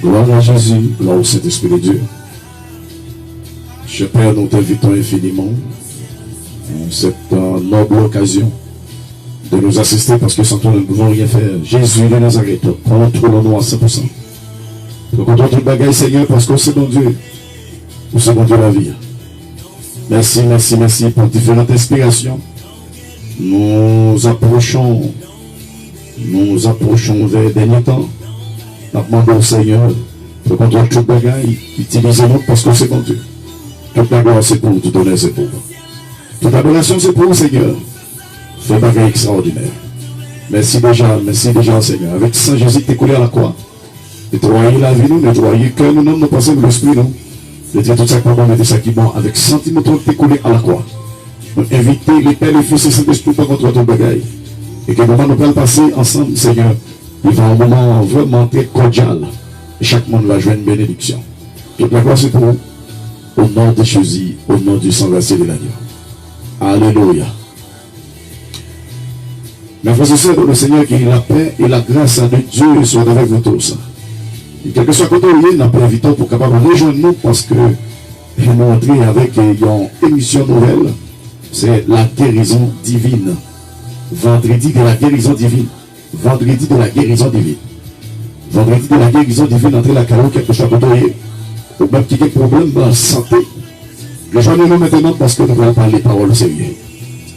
Gloire à Jésus, gloire au Saint-Esprit de Dieu. Cher Père, nous t'invitons infiniment en cette noble occasion de nous assister parce que sans toi nous ne pouvons rien faire. Jésus de Nazareth, contrôlons-nous à 100%. Nous contrôlons toute bagaille, Seigneur, parce que c'est bon Dieu. Pour ce bon Dieu la vie. Merci, merci, merci pour différentes inspirations. Nous approchons vers les derniers temps. Nous demandons au Seigneur de contrôler toute bagaille. Utilisez-nous parce que c'est bon Dieu. Toute la gloire c'est pour vous, tout honneur c'est pour vous. Toute adoration c'est pour vous, Seigneur. Fais bagaille extraordinaire. Merci déjà, Seigneur. Avec Saint Jésus qui est coulé à la croix. Nettoyer la vie, nous, nettoyer le cœur, nous, nos pensées, l'esprit, nous. De dire tout ça qui bon, mettez ça qui bon, avec sentiment qui est coulé à la croix. Nous inviter les pères, les fils et Saint-Esprit pour contre ton bagaille. Et que nous allons passer ensemble, Seigneur. Il va un moment vraiment très cordial. Et chaque monde va jouer une bénédiction. Toute la gloire c'est pour vous. Au nom de Jésus, au nom du sang versé de l'agneau. Alléluia. Mes frères et sœurs, le Seigneur, qui la paix et la grâce de Dieu soient avec vous tous. Et quel que soit côté où il est, nous pouvons inviter pour capable rejoindre nous parce que nous entrons avec une émission nouvelle. C'est la guérison divine. Vendredi de la guérison divine. Vendredi de la guérison divine. Vendredi de la guérison divine, entre la carreau, quelque chose à côté. Ou même qui a des problèmes de santé. Rejoignez-nous maintenant parce que nous allons parler paroles sérieuses.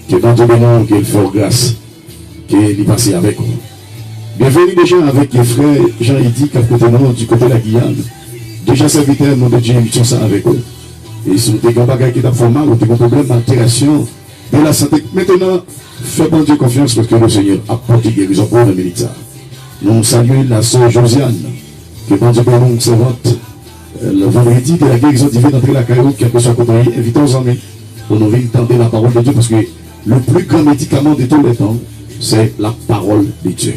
Que dans Dieu bénisse, qu'il fait grâce, qu'il passe avec vous. Bienvenue déjà avec les frères Jean-Ydi qui côté nous du côté de la Guyane. Déjà serviteur, nous de Dieu, nous ça avec eux. Et si vous avez des bagages qui ont fait mal, ou des problèmes d'altération de la santé, maintenant, faites bon Dieu confiance parce que le Seigneur apporte guérison pour le militaire. Nous saluons la sœur Josiane, que bon Dieu nous servante. Le vendredi de la guérison divine entre la caillou, qui a besoin de côtoyer, invitons aux amis pour nous venir tenter la parole de Dieu parce que le plus grand médicament de tous les temps, c'est la parole de Dieu.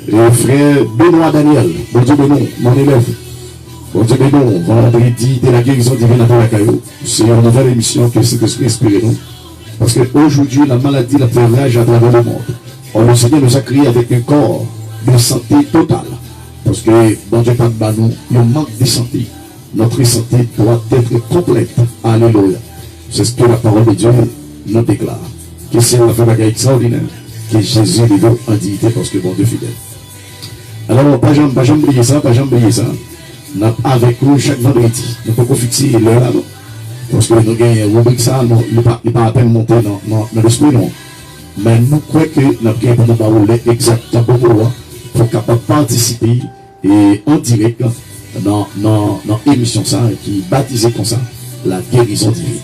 Et frère Benoît Daniel, bon Dieu bénon, mon élève, bon Dieu bénon, vendredi de la guérison divine entre la caillou, c'est une nouvelle émission que cet esprit inspire nous. Parce qu'aujourd'hui, la maladie la fait rage à travers le monde. Or, le Seigneur nous a créé avec un corps de santé totale. Parce que, bon Dieu, pas de nous, il y a un manque de santé. Notre santé doit être complète. Alléluia. C'est ce que la parole de Dieu nous déclare. Que c'est la fête extraordinaire. Que Jésus est en dignité parce que bon Dieu fidèle. Alors, pas jamais oublier ça, pas jamais oublier ça. Nous avons avec nous chaque vendredi. Nous pouvons fixer l'heure là. Parce que nous avons rubrique ça, il n'est pas à peine monté dans l'esprit, non. Mais nous croyons que nous avons exactement pour capable participer et en direct dans l'émission ça qui est baptisée comme ça, la guérison divine.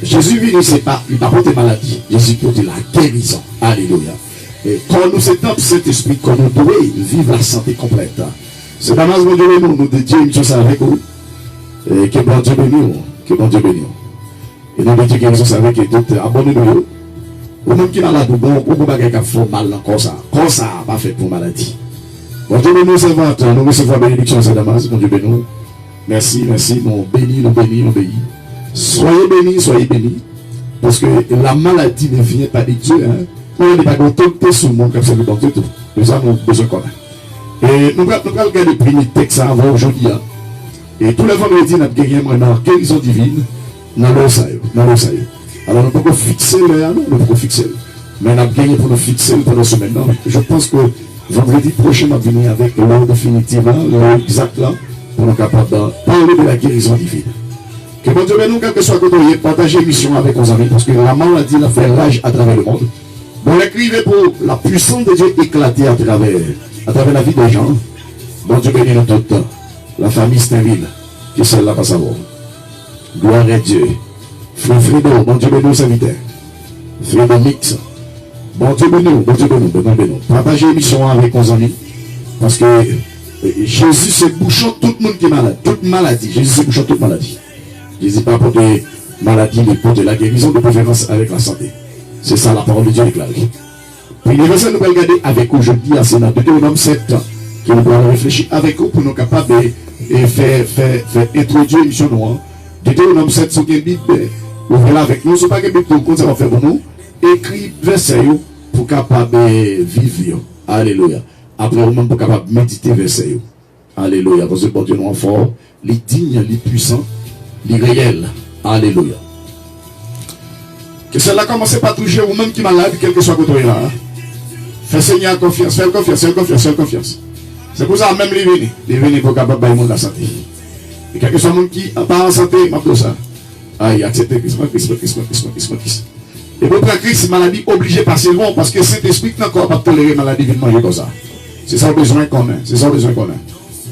Jésus vient, il n'a pas de maladie, Jésus porte la guérison. Alléluia. Et quand nous sommes dans cet esprit, quand nous devons vivre la santé complète, c'est pas mal de nous dédier l'émission ça avec vous. Et que bon Dieu bénisse. Que bon Dieu bénisse. Et nous disons que nous avec les docteurs, abonnez-nous. Ou même qui n'a la bon, ou pas quelqu'un qui fait mal encore ça. Comme ça, pas fait pour maladie. Bon Dieu bénisse, nous recevons la bénédiction, c'est Damas, bon Dieu bénisse. Merci, nous bénis. Soyez bénis. Parce que la maladie ne vient pas de Dieu. On n'est pas d'autorité sur le monde comme c'est le bon Dieu. Nous avons besoin de connaître. Et nous allons regarder le premier texte avant aujourd'hui. Et tous les vendredis, nous avons gagné une guérison divine dans l'Osaïe. Alors nous pouvons fixer l'heure, mais nous avons gagné pour nous fixer pendant ce semaine. Je pense que vendredi prochain, nous allons venir avec l'heure définitivement, l'heure exacte là, pour nous capables de parler de la guérison divine. Que bon Dieu, nous, quel que soit le côté, partagez l'émission avec nos amis, parce que la maladie a fait rage à travers le monde. Bon, écrivez pour la puissance de Dieu éclater à travers la vie des gens. Bon Dieu bénit nous tout. La famille Steinville, qui est celle-là pas savoir. Gloire à Dieu. Frère Fredo, bon Dieu bénit nos serviteurs. Frère Mix, bon Dieu bénit. Partagez l'émission avec nos amis. Parce que Jésus c'est bouchon tout le monde qui est malade. Toute maladie. Jésus c'est bouchon toute maladie. Jésus pas pour des maladies, mais pour de la guérison de préférence avec la santé. C'est ça la parole de Dieu déclarée. Puis les versets nous allons regarder avec aujourd'hui à Sénat, Deutéronome 7, que nous allons réfléchir avec vous pour nous capables de faire introduire l'émission noire. Deutéronome 7, c'est une Bible, ouvrez-la avec nous, ce n'est pas une Bible qu'on va faire pour nous. Écrit verset pour capable vivre. Alléluia. Après, vous-même pour capable méditer verset. Alléluia. Parce que bon Dieu nous est fort, il est digne, il est puissant, il est réel. Alléluia. Que cela commence par toucher ou même qui est malade, quel que soit côté là. Fais Seigneur confiance, fais confiance, fais confiance, fais confiance. C'est pour ça même les venus pour capable de la santé. Et quel que soit le monde qui n'est pas en santé, m'a dit ça. Aïe, acceptez Christ. Et pour prendre Christ, maladie obligée de passer loin parce que Saint-Esprit n'a encore pas toléré maladie de manger comme ça. C'est ça le besoin commun. C'est ça le besoin commun.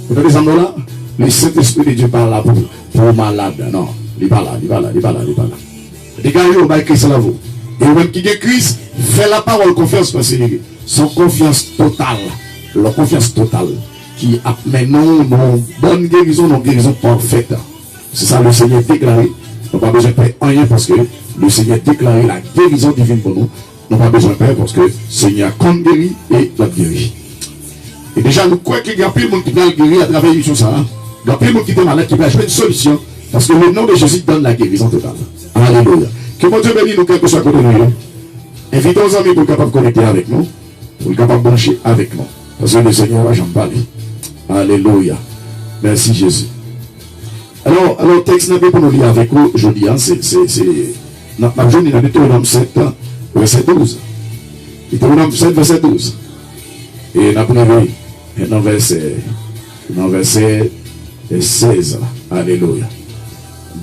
Vous avez des amis là? Le Saint-Esprit de Dieu parle là pour malade. Non, il n'est pas là, il n'est pas là, il n'est pas là, il n'est pas là. Dégagez au bail Christ là vous. Et même qui est Christ, fait la parole confiance parce que son confiance totale, la confiance totale qui amène nos bonnes guérisons, nos guérisons parfaites. C'est ça le Seigneur déclaré. Nous n'avons pas besoin de faire rien parce que le Seigneur déclaré la guérison divine pour nous. Nous n'avons pas besoin de faire parce que le Seigneur compte guéri et l'a guéri. Et déjà, nous croyons qu'il y a plus de monde qui va guérir à travers l'émission ça. Il y a plus de monde qui est malade qui va jouer une solution parce que le nom de Jésus donne la guérison totale. Alléluia. Que mon Dieu bénisse nous, quel que soit côté de nous. Invitons nos amis pour capable de connecter avec nous, pour capable de brancher avec nous. Parce que le Seigneur va j'en parler. Alléluia. Merci Jésus. Alors, texte pour nous lire avec vous aujourd'hui, c'est notre journée dans Deutéronome 7, verset 12. Deutéronome 7, verset 12. Et nous avons verset 16. Alléluia.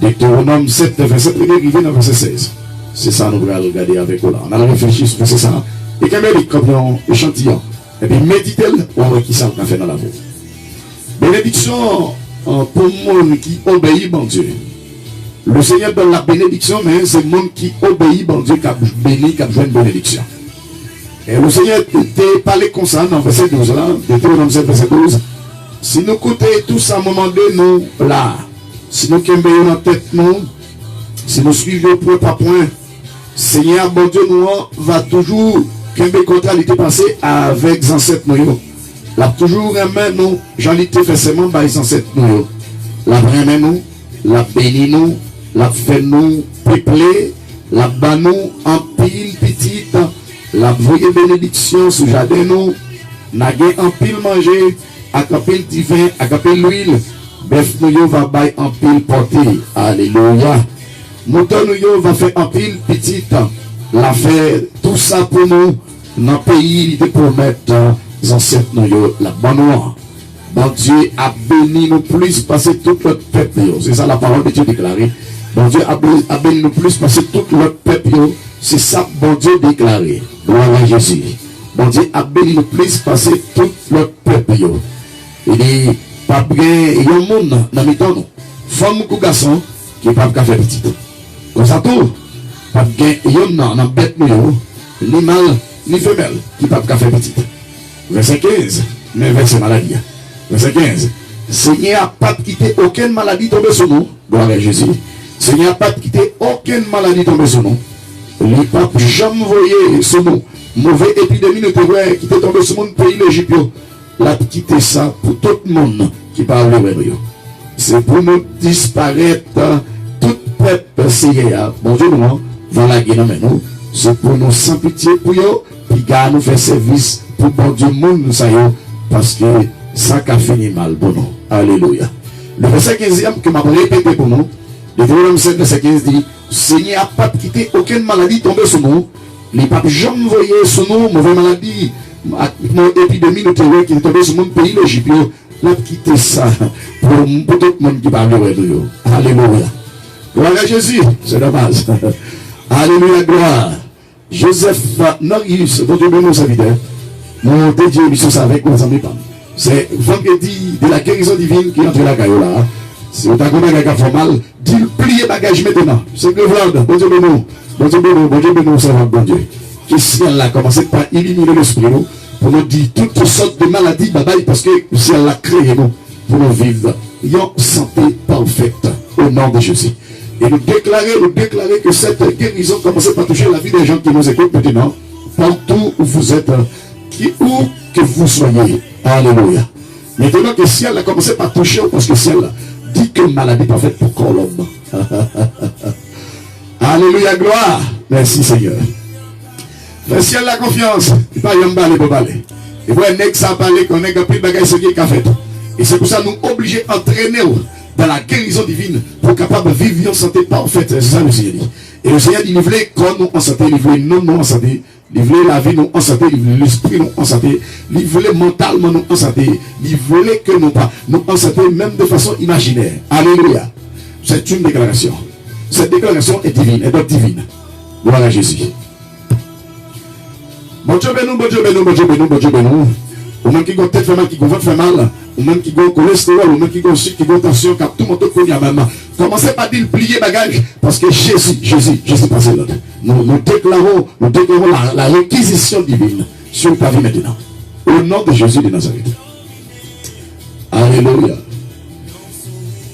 Deutéronome 7, verset 1, arrivé dans verset 16. C'est ça nous allons regarder avec vous là. On a réfléchi sur ça. Et quand même, comme un échantillon. Et puis méditez-le pour voir qui ça a fait dans la vie. Bénédiction pour le monde qui obéit, bon Dieu. Le Seigneur donne la bénédiction, mais c'est le monde qui obéit, bon Dieu, qui a béni, qui a besoin de bénédiction. Et le Seigneur t'a parlé comme ça dans verset 12 là, Deutéronome 7, verset 12. Si nous coûtons tout ça à un moment donné, nous là. Si nous sommes en tête, nous, si nous suivons point par point, Seigneur, bon Dieu, nous va toujours, qu'un contrariété passée avec les ancêtres, nous. La toujours aimé nous, j'en ai fait seulement par les ancêtres, nous. La vraiment nous, la béni nous, la fait nous peupler, la ban nous en pile petite, la voyez bénédiction sous jardin nous, n'a en pile manger, à pile divin, à pile l'huile. Bœuf nous va bailler en pile porté. Alléluia. Mouton nous va faire en pile petite. La faire tout ça pour nous. Dans le pays de promettre les ancêtres nous la bonne noire. Bon Dieu a béni nous plus passer tout notre peuple. C'est ça la parole de Dieu déclarée. Bon Dieu a béni nous plus passer tout notre peuple. C'est ça bon Dieu déclaré. Gloire à Jésus. Bon Dieu a béni nous plus passer tout notre peuple. Il dit pas bien, il y a un monde dans mes temps, femme ou garçon qui n'est pas faire petit. Comme ça, tout, pas bien, il y a un dans bête, ni mâle, ni femelle qui n'est pas faire petit. Verset 15, mais verset maladie. Verset 15, Seigneur n'a pas quitté aucune maladie tombée sur nous. Gloire à Jésus. Seigneur n'a pas quitté aucune maladie tombée sur nous. Les papes jamais envoyé sur nous. Mauvaise épidémie de terreur qui est tombée sur mon pays l'Égypte. La quitter ça pour tout le monde qui parle le c'est pour nous disparaître tout peuple Seigneur. Bon Dieu nous va la guerre dans nous. C'est pour nous sans pitié pour eux, puis gars nous faire service pour bon Dieu monde nous ça parce que ça a fini mal pour nous. Alléluia. Le verset 15e que m'a répété pour nous, le Deutéronome 7 verset 15 dit Seigneur n'a pas quitté aucune maladie tombée sur nous. Les papes jamais envoyé sur nous mauvaise maladie. Épidémie de terreur qui est tombée sur mon pays, l'Égypte, l'a quitté ça pour tout le monde qui parle de nous. Alléluia. Gloire à Jésus, c'est dommage. Alléluia, gloire. Joseph Norius, dont Dieu bénisse sa vie, mon dédié mission avec nos amis. C'est vendredi de la guérison divine qui entre la caillou. Si vous avez un bagage formal, dit plier bagage maintenant. C'est que Vlad, bon Dieu bénisse. Bon Dieu bénisse, bon Dieu bénisse, c'est bon Dieu. Que ciel a commencé par éliminer l'esprit pour nous dire toutes sortes de maladies parce que le ciel l'a créé nous pour nous vivre en santé parfaite au nom de Jésus. Et nous déclarer que cette guérison commence par toucher la vie des gens qui nous écoutent maintenant, partout où vous êtes, où que vous soyez. Alléluia. Maintenant que le ciel a commencé par toucher, parce que le ciel dit que maladie parfaite pour corps l'homme. Alléluia, gloire. Merci Seigneur. Le ciel la confiance, il n'y a pas de balai pour balai. Et vous, un ça parler qu'on a plus de bagages qui a fait. Et c'est pour ça que nous obligés d'entraîner dans la guérison divine pour capable de vivre en santé parfaite. C'est ça le Seigneur dit. Et le Seigneur dit, il voulait corps nous en santé, il voulait nous en santé, il voulait la vie nous en santé, il voulait l'esprit nous en santé, il voulait mentalement nous en santé, il voulait que nous pas nous en santé même de façon imaginaire. Alléluia. C'est une déclaration. Cette déclaration est divine, est donc divine. Gloire à Jésus. Bon Dieu bénou, bon Dieu bénou, bon Dieu bénou, bon Dieu bénou. Ou même qui a tête fait mal, qui a ventre fait mal, ou même qui a cholestérol, ou même qui a sucre, qui a tension, qui a tout le monde connaît même. Commencez par dire plier bagage, parce que Jésus passe l'autre. Nous déclarons la réquisition divine sur ta vie maintenant. Au nom de Jésus de Nazareth. Alléluia.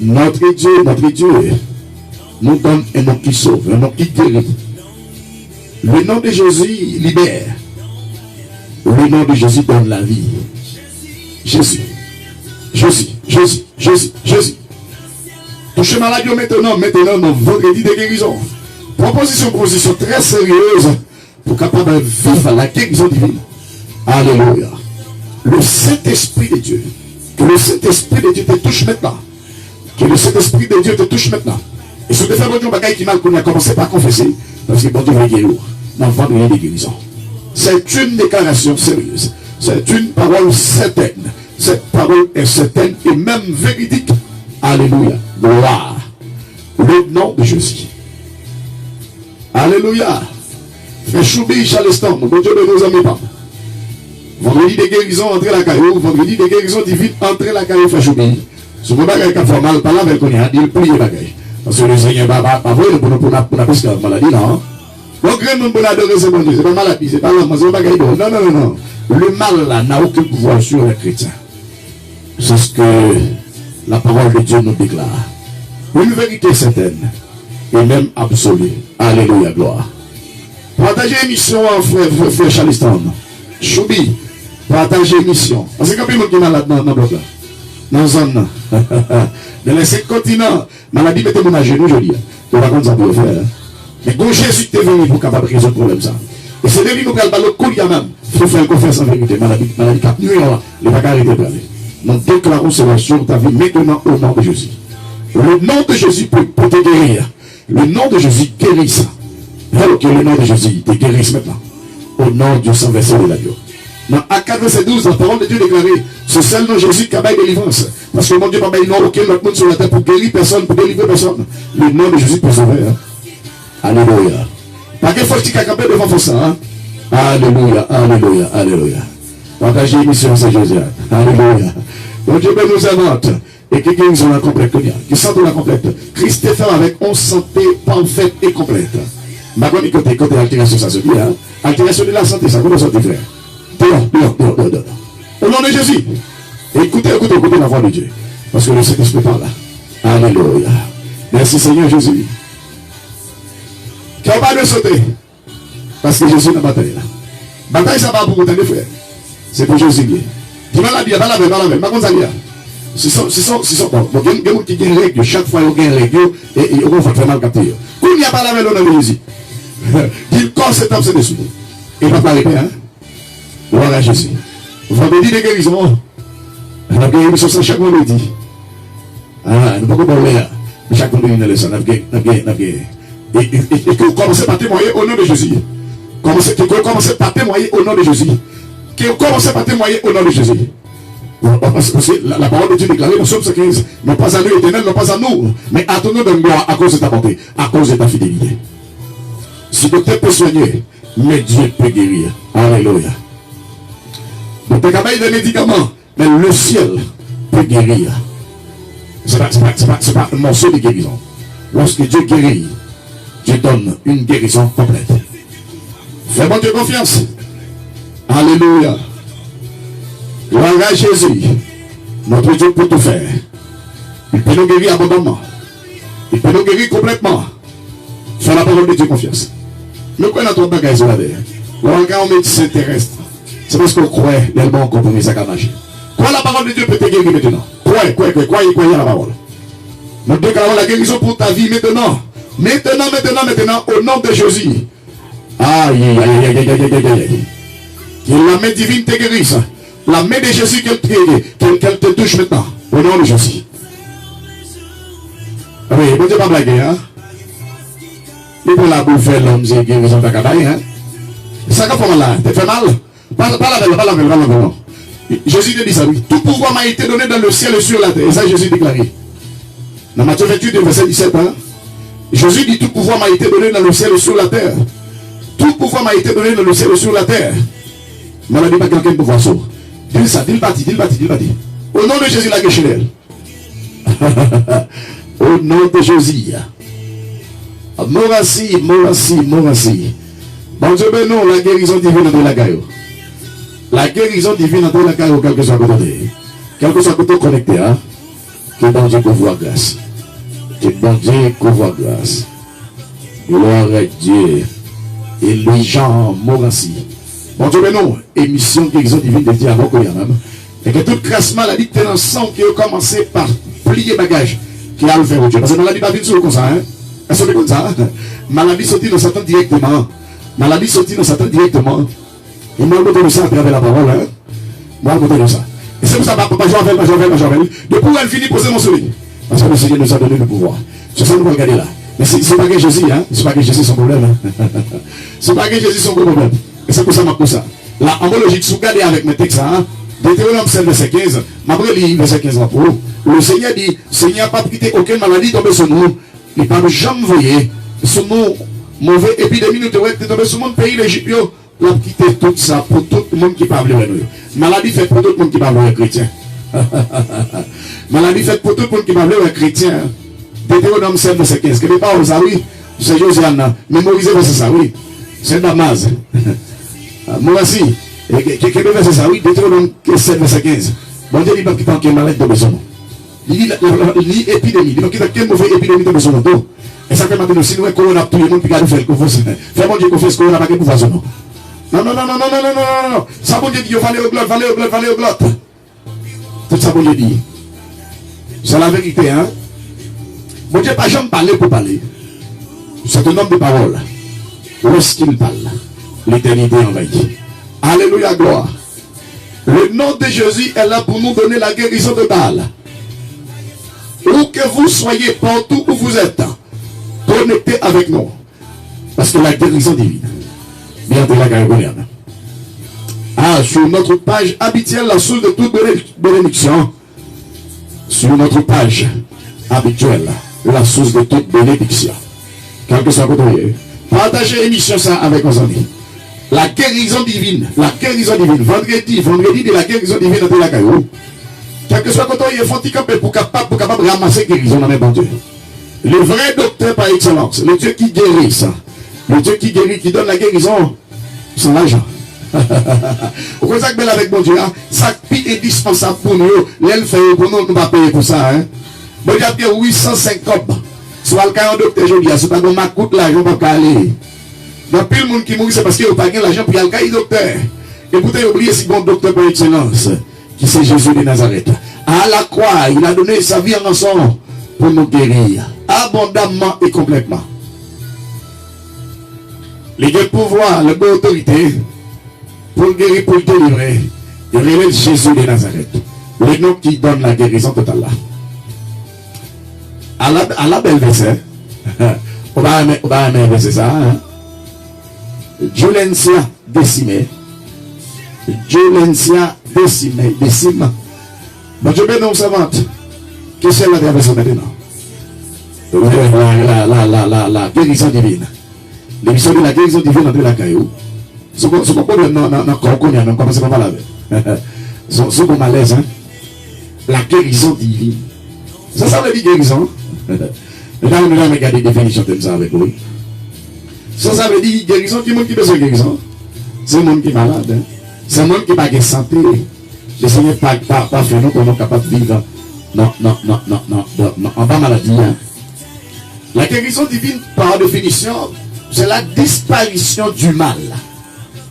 Notre Dieu, nous donne un nom qui sauve, un nom qui guérit. Le nom de Jésus libère. Le nom de Jésus donne la vie. Jésus. Touchez maladie maintenant, nos vendredi de guérison. Proposition très sérieuse pour capable de vivre la guérison divine. Alléluia. Le Saint-Esprit de Dieu. Que le Saint-Esprit de Dieu te touche maintenant. Que le Saint-Esprit de Dieu te touche maintenant. Et si tu fais bon bagaille qui mal qu'on a commencé par confesser, parce que bon Dieu va guérir dans le vendredi de guérison. C'est une déclaration sérieuse. C'est une parole certaine. Cette parole est certaine et même véridique. Alléluia. Gloire. Le nom de Jésus. Alléluia. Frère Choubi, Charleston, mon Dieu de nos amis, papa. Vendredi de guérison, entrez la caillou. Vendredi de guérison divine, entrez la caillou, frère Choubi. Si vous avez un formal, pas là, mais qu'on y a dit, pliez bagaille. Parce que le Seigneur va pas voir pour la pesque la maladie, là. Donc, le monde pour adorer, c'est bon Dieu. C'est pas maladie, c'est pas l'homme, c'est pas bagaille. Non. Le mal, là, n'a aucun pouvoir sur les chrétiens. C'est ce que la parole de Dieu nous déclare. Une vérité certaine et même absolue. Alléluia, gloire. Partagez l'émission, frère Charleston. Choubi, partagez l'émission. Parce que quand il y a des malades dans le bloc là, dans la zone, dans les 5 continents, maladie, mettez mon à genoux, je dis. On va comme ça pour le faire. Mais quand Jésus est venu pour capable de résoudre le problème, ça. Et c'est de lui nous calme le coup, il y a même. Il faut faire confiance en vérité. Maladie cap nuit, les bagages étaient prêts. Nous déclarons cela sur ta vie maintenant au nom de Jésus. Le nom de Jésus peut te guérir. Le nom de Jésus guérit ça. Alors que le nom de Jésus te guérisse maintenant. Au nom du sang versé de l'agneau. Dans Acte 12, la parole de Dieu déclarée, ce seul nom de Jésus qui a bail délivrance. Parce que mon Dieu n'a pas non aucun autre monde sur la terre pour guérir personne, pour délivrer personne. Le nom de Jésus peut sauver. Hein? Alléluia. Pas qu'il faut que tu camper devant ça. Hein? Alléluia, alléluia, alléluia. Partagez l'émission, c'est Jésus. Alléluia. Mon Dieu nous invente. Et que guérison la complète. Qui santé la complète. Christ est fait avec une santé parfaite et complète. Ma bonne côté altération, ça se dit. Hein? Altération de la santé, ça comment sortir frère. Dehors. Au nom de Jésus. Écoutez la voix de Dieu. Parce que le Saint-Esprit parle là. Alléluia. Merci Seigneur Jésus. Qui n'a pas de sauter. Parce que Jésus n'a pas bataille là. Bataille, ça va pour vous tenir frère. C'est pour Jésus. Tu vas la bien, pas la veille. Ma contre ça vient. Ce sont bon. Il y a des gens qui ont des règles. Chaque fois, ils ont des règles. Et ils vont faire mal capter. Quand il n'y a pas la veille, au nom de Jésus. Il corps cet homme, c'est dessous. Et pas arrêter, hein. Gloire à Jésus. Vendredi de guérison. La guérison, c'est chaque vendredi. Ah, nous ne pouvons pas parler. Chaque vendredi, nous laissons. Et que vous commencez par témoigner au nom de Jésus. Que vous commencez par témoigner au nom de Jésus. Que vous commencez par témoigner au nom de Jésus. Parce que la parole de Dieu déclarée dans Somme 15, non pas à nous éternel, non pas à nous, mais à ton nom de gloire à cause de ta bonté, à cause de ta fidélité. Si le docteur peut soigner, mais Dieu peut guérir. Alléluia. Donc, tu as des médicaments, mais le ciel peut guérir. Ce n'est pas un morceau de guérison. Lorsque Dieu guérit, Dieu donne une guérison complète. Fais-moi Dieu confiance. Alléluia. Gloire à Jésus. Notre Dieu peut tout faire. Il peut nous guérir abondamment. Il peut nous guérir complètement. Fais la parole de Dieu confiance. Nous connaissons notre bagage là derrière. Quand on médecin terrestre, c'est parce qu'on croit l'élément compromis à marcher. Quoi la parole de Dieu peut te guérir maintenant? Croyez la parole. Nous déclarons la guérison pour ta vie maintenant. Maintenant, au nom de Jésus. Aïe. Que la main divine te guérisse. La main de Jésus qu'elle te touche maintenant. Au nom de Jésus. Oui, bon Dieu pas blaguer, hein. Il prend la bouffe, l'homme, c'est guérison de la cabaye, hein. Ça fait mal là, t'es fait mal. Pas la veille. Jésus te dit ça, oui. Tout pouvoir m'a été donné dans le ciel et sur la terre. Et ça, Jésus déclaré. Dans Matthieu 28, verset 17, hein. Jésus dit tout pouvoir m'a été donné dans le ciel et sur la terre. Tout pouvoir m'a été donné dans le ciel et sur la terre. Maladie pas quelqu'un pouvoir sauver. Dis ça, dis le parti. Au nom de Jésus, la guéchenelle. Au nom de Jésus. Morassi. Bon Dieu, ben non, la guérison divine dans la caillou. La guérison divine dans la caillou, quel que soit côté. Quel que soit côté connecté, hein. Que bon Dieu couvre grâce. Que bon Dieu couvre grâce. Gloire à Dieu. Et les gens, Morassi. Bon Dieu, ben non, émission guérison divine de Dieu avant qu'on y a même. Et que toute grâce maladie qui est dans le sang qui a commencé par plier bagage qui a le faire au Dieu. Parce que maladie pas vite sur comme ça, hein. Est-ce que comme ça? Maladie sortie dans Satan directement. Maladie sortie dans Satan directement. Et moi, je me de ça à travers la parole, hein. Moi, je me de ça. Et c'est pour ça, pas Joël. Depuis elle finit de poser mon soleil. Parce que le Seigneur nous a donné le pouvoir. C'est ça que nous allons regarder là. Mais c'est pas que Jésus, hein. C'est pas que Jésus son problème, hein. C'est pas que Jésus son problème. Et c'est pour ça que ça. La homologie, si vous regardez avec mes textes, hein. Deutéronome 7, verset 15. Ma brève lit verset 15 là pour. Le Seigneur dit, Seigneur n'a pas quitté aucune maladie tombée sur nous. Il n'a pas jamais voyé sur nous mauvais épidémie nous tombé sur mon pays l'Égypte. Il a quitté tout ça pour tout le monde qui parle de nous. Maladie faite pour tout le monde qui parle de chrétien. Maladie faite pour tout le monde qui parle de chrétien. Deutéronome 7, verset 15. Que les paroles, ça oui, c'est Josiane. Mémorisez verset ça, oui. C'est Damas. Moi aussi. Quelqu'un veut verset ça, oui. Deutéronome 7, verset 15. Bon Dieu, il va quitter un malade de besoin. Il dit épidémie. Il va quelle mauvaise épidémie de besoin. Et ça fait maintenant, si nous avons corona, tout le monde peut faire confiance. Fais bon Dieu confiance, corona pas de pouvoir. Non. Ça bon Dieu dit, valez au glotte. Tout ça bon Dieu dit. C'est la vérité, hein. Bon Dieu pas jamais parler pour parler. C'est un homme de parole. Où est-ce qu'il parle? L'éternité envahie. Alléluia, gloire. Le nom de Jésus est là pour nous donner la guérison totale. Où que vous soyez, partout où vous êtes, connectez avec nous. Parce que la guérison divine vient de la Gaïbonienne. Ah, sur notre page habituelle, la source de toute bénédiction. Sur notre page habituelle, la source de toute bénédiction. Quel que soit votre lieu. Partagez l'émission ça avec nos amis. La guérison divine. Vendredi de la guérison divine de la Gaïbonienne. Quel que soit quand on est fanticapé pour capable ramasser guérison dans les bon Dieu. Le vrai docteur par excellence, le Dieu qui guérit ça, le Dieu qui guérit, qui donne la guérison, c'est l'argent. Vous connaissez que avec bon Dieu, hein? Ça est indispensable pour nous, l'elle fait pour nous, nous va payer pour ça. Hein? Bon Dieu a payé 850. Soit le cas en docteur, je dis, c'est pas qu'on m'a coûté l'argent pour aller. Dans pile monde qui mourit, c'est parce qu'il n'a pas gagné l'argent pour y aller au cas docteur. Et vous avez oublié si bon docteur par excellence, qui c'est Jésus de Nazareth. À la croix, il a donné sa vie en rançon pour nous guérir abondamment et complètement. Les deux pouvoirs, la bonne autorité pour le guérir, pour le délivrer, il révèle Jésus de Nazareth, le nom qui donne la guérison totale. À la belle verset, on va aimer verset ça. Hein? Jolencia décimé. Décime. Bon, je vais nous savoir que c'est la traversée maintenant. La guérison divine. L'émission de la guérison divine entre la caillou. Ce qu'on problème dans le corps qu'on a, même commencer par là. Ce qu'on malaise, hein. La guérison divine. Ça veut dire guérison. Là, on a regardé des définitions comme ça avec lui. Ça veut dire guérison, qui est le monde qui besoin de guérison. C'est le monde qui est malade. Hein. C'est le monde qui n'a pas de santé. Le Seigneur pas fait nous pour nous capables de vivre. Non, en bas maladie. Hein. La guérison divine, par définition, c'est la disparition du mal.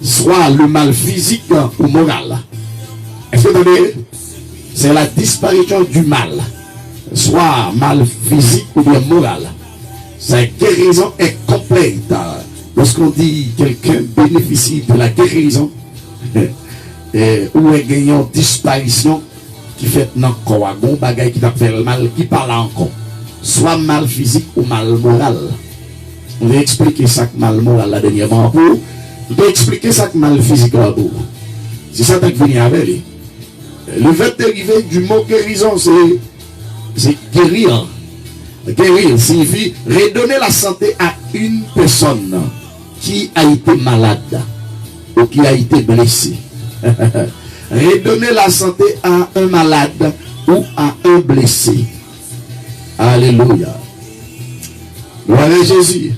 Soit le mal physique ou moral. Est-ce que vous entendez? C'est la disparition du mal. Soit mal physique ou bien moral. Sa guérison est complète. Lorsqu'on dit quelqu'un bénéficie de la guérison, ou est gagnant disparition qui fait dans le corps, bon bagay qui t'a fait le mal, qui parle encore. Soit mal physique ou mal moral. On va expliquer ça que mal moral la dernière fois pour. On va expliquer ça que mal physique là pour. C'est ça qui vient avec lui. Le fait dérivé du mot guérison, c'est guérir. Guérir signifie redonner la santé à une personne qui a été malade ou qui a été blessé. Redonner la santé à un malade ou à un blessé. Alléluia. Gloire à Jésus.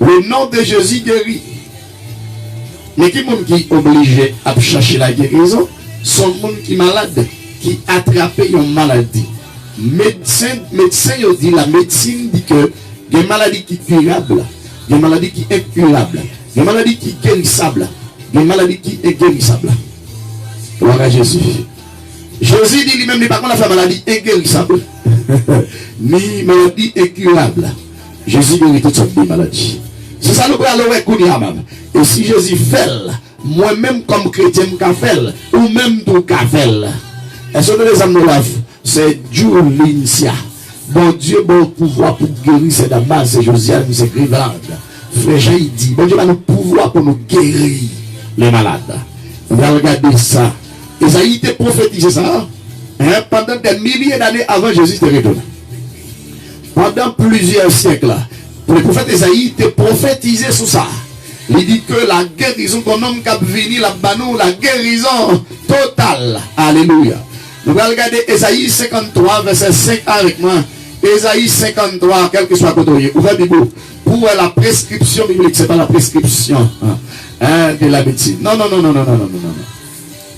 Le nom de Jésus guérit. Mais qui est-ce qui est obligé à chercher la guérison? Son monde qui est malade, qui a attrapé une maladie. Médecin dit, la médecine dit que il y a des maladies qui sont curables, il y a des maladies qui sont incurables, il y a des maladies qui sont guérissables, il y a des maladies qui sont guérissables. Gloire à Jésus. Jésus dit lui-même, il n'est pas qu'on a fait maladie inguérissable, ni maladie incurable. Jésus guérit toutes sortes de maladies. C'est ça le bras même. Et si Jésus fait, moi-même comme chrétien, je fait, ou même tout fait. Est-ce que les amis c'est Dieu l'initia. Bon Dieu, bon pouvoir pour guérir cette dame, c'est Josiane, c'est Grivelande. Frère Jean, il dit, bon Dieu a le pouvoir pour nous guérir les malades. On va regarder ça. Esaïe était prophétisé ça. Hein, pendant des milliers d'années avant Jésus était retourné. Pendant plusieurs siècles, le prophète Esaïe était prophétisé sur ça. Il dit que la guérison qu'on homme qui a venu là-bas, la guérison totale. Alléluia. Nous allons regarder Esaïe 53, verset 5 avec moi. Esaïe 53, quel que soit le côté. Ouvrez Bible. Pour la prescription biblique, ce n'est pas la prescription de la médecine. Non.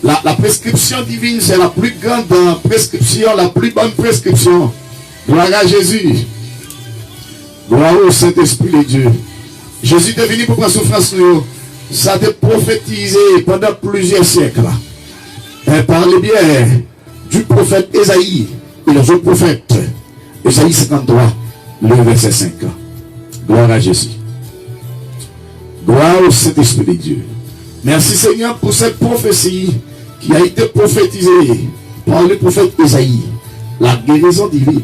La prescription divine, c'est la plus grande prescription, la plus bonne prescription. Gloire à Jésus. Gloire au Saint-Esprit de Dieu. Jésus est venu pour prendre souffrance. Ça a été prophétisé pendant plusieurs siècles. Par le biais du prophète Esaïe et les autres prophètes. Esaïe 53, le verset 5. Gloire à Jésus. Gloire au Saint-Esprit de Dieu. Merci Seigneur pour cette prophétie qui a été prophétisée par le prophète Esaïe. La guérison divine.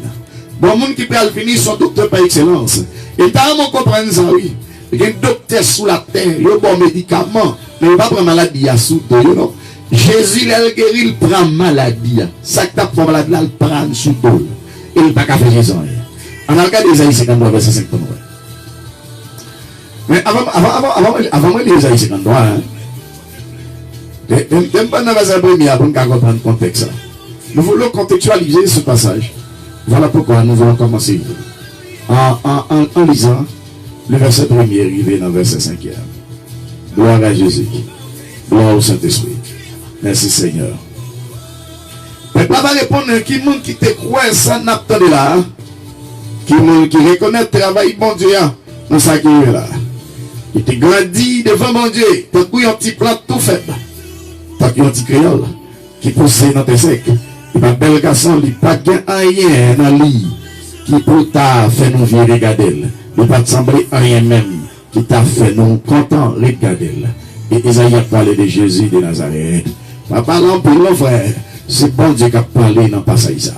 Bon monde qui peut finir son docteur par excellence. Et t'as mon comprendre ça, oui. Il y a un docteur sous la terre, il y a un bon médicament, mais il ne va pas prendre maladie à sous dos, non. Jésus, il guérit, il prend maladie. Ça que tu prend maladie, il prend sous dos. Il ne va pas faire Jésus. On a regardé Esaïe 53, verset 5. Mais avant moi, les Esaïe 53, je n'aime pas dans la verset premier pour comprendre le contexte. Nous voulons contextualiser ce passage. Voilà pourquoi nous voulons commencer en lisant le verset premier arrivé dans le verset 5e. Gloire à Jésus. Gloire au Saint-Esprit. Merci Seigneur. Mais pas répondre qui te croit ça n'a pas de là. Qui reconnaît le travail bon Dieu dans sa qui est là. Il te grandit devant mon Dieu. Tu as un petit plat tout faible. Tu as un petit créole qui pousse dans tes secs. Il va bel garçon, il n'a pas rien dans lui qui peut t'a fait nous virer regarder. Il ne va te sembler rien même qui t'a fait nous content regarder. Et Isaïe a parlé de Jésus de Nazareth. Papa, là, pour le frère, c'est bon Dieu qui a parlé dans le passage.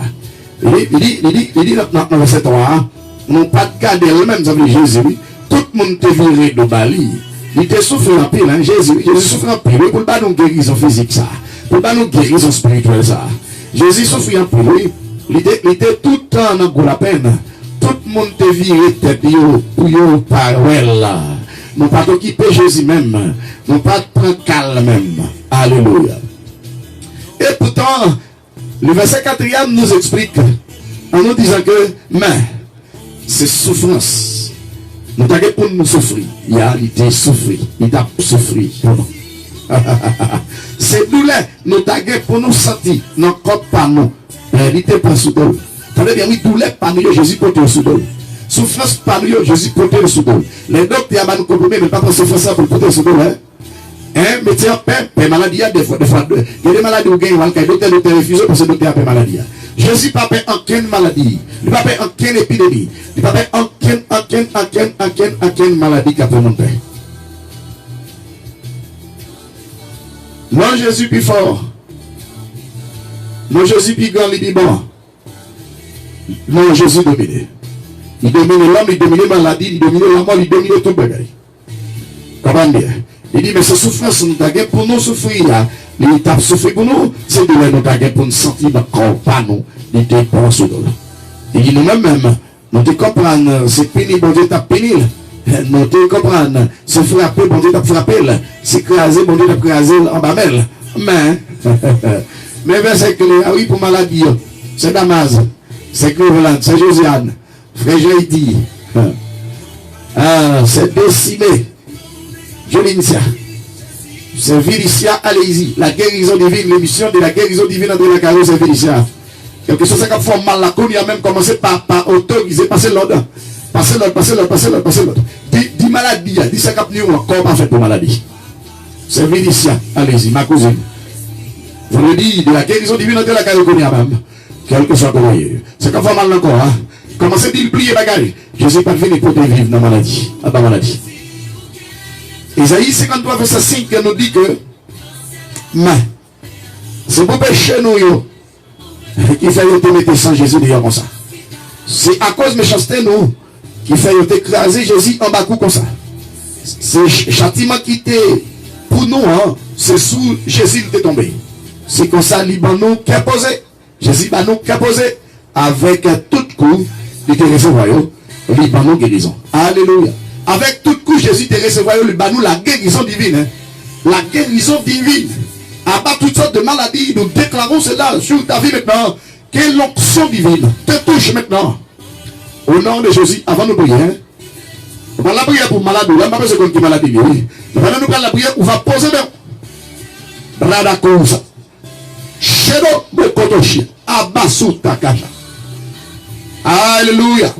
Il dit dans le verset 3, non pas de garder le même, ça veut dire Jésus. Tout le monde te viré de Bali. Il te souffre en pile, hein, Jésus souffre en pile. Pour ne pas nous guérison physique, ça. Pour ne pas nous guérison spirituelle, ça. Jésus souffre en pile, il était tout le temps dans la peine. Tout le monde te viré tête pour y parler là. Non pas t'occuper Jésus même. Non pas te prendre calme même. Alléluia. Et pourtant, le verset 4e nous explique, en nous disant que, mais, c'est souffrance. Nous t'avons pour nous souffrir. Il a souffert. Il a souffert. C'est douleur. Nous t'avons pour nous sentir. Nous corps pas nous. Il était pas sous d'eau. Ça veut dire, oui, douleur par nous, Jésus porte sous d'eau. Souffrance par nous, Jésus porte sous d'eau. Les docteurs ont compris, mais pas pour souffrance pour porter sous d'eau. Mais tiens, paix maladie, des fois, il y a des maladies où il y a des docteurs refusent parce que le docteur a paix maladie. Jésus n'a pas aucune maladie. Il n'a pas aucune épidémie. Il n'a pas aucune maladie qui a fait mon père. Non, Jésus plus fort. Non, Jésus plus grand, il dit bon. Non, Jésus domine. Il domine l'homme, il domine la maladie, il domine la mort, il domine tout le bagaille. Comment dire? Il dit, mais ce souffrance, nous avons pour nous souffrir. Il t'a souffert pour nous. C'est de là nous avons pour nous sentir dans le corps, pas nous. Il était pour ce dos. Il dit, nous-mêmes, nous te comprendre, c'est pénible, bon Dieu t'a pénible. Nous te comprendre, c'est frapper, bon Dieu t'a frappé. C'est craser, bon Dieu t'a crasé en bas. Mais verset clé, ah oui, pour maladie, c'est Damas, c'est Cleveland, c'est Josiane, frère Jaïdi, c'est décimé, Jolincia, c'est Vilicia, allez-y, la guérison divine, l'émission de la guérison divine entre la carrière, c'est Vilicia. Quelque chose qui a fait mal, la connu a même commencé par autoriser, passer l'ordre. Passer l'autre. Dis maladie, dis ça cap encore pas fait pour maladie. C'est Vilicia, allez-y, ma cousine. Vous le dites, de la guérison divine de la carrière même. Quel que soit comment il est. C'est comme ça mal encore. Hein? Commencez à plier bagaille. Jésus n'est pas venu pour te vivre dans la maladie. Dans la maladie. Isaïe 53, verset 5 nous dit que mais c'est pour pécher nous qui fait te mettre sans Jésus derrière comme ça. C'est à cause de méchanceté nous qui fait écraser Jésus en bas comme ça. C'est châtiment qui était pour nous, hein, c'est sous Jésus qui est tombé. C'est comme ça, Libanon qui a posé. Jésus va nous posé avec tout coup, il te recevoir Libanon guérison. Alléluia. Avec tout coup, Jésus te recevoir Libanon la guérison divine. Hein? La guérison divine. À part toutes sortes de maladies, nous déclarons cela sur ta vie maintenant. Que l'onction divine te touche maintenant. Au nom de Jésus, avant de prier. Hein? On va la prière pour malade. On va pas besoin de maladie. Oui. Maintenant, nous allons la prière. On va poser même. Brada Kousa. Shedo Bokotoshi. Abasu Takaja. Alléluia.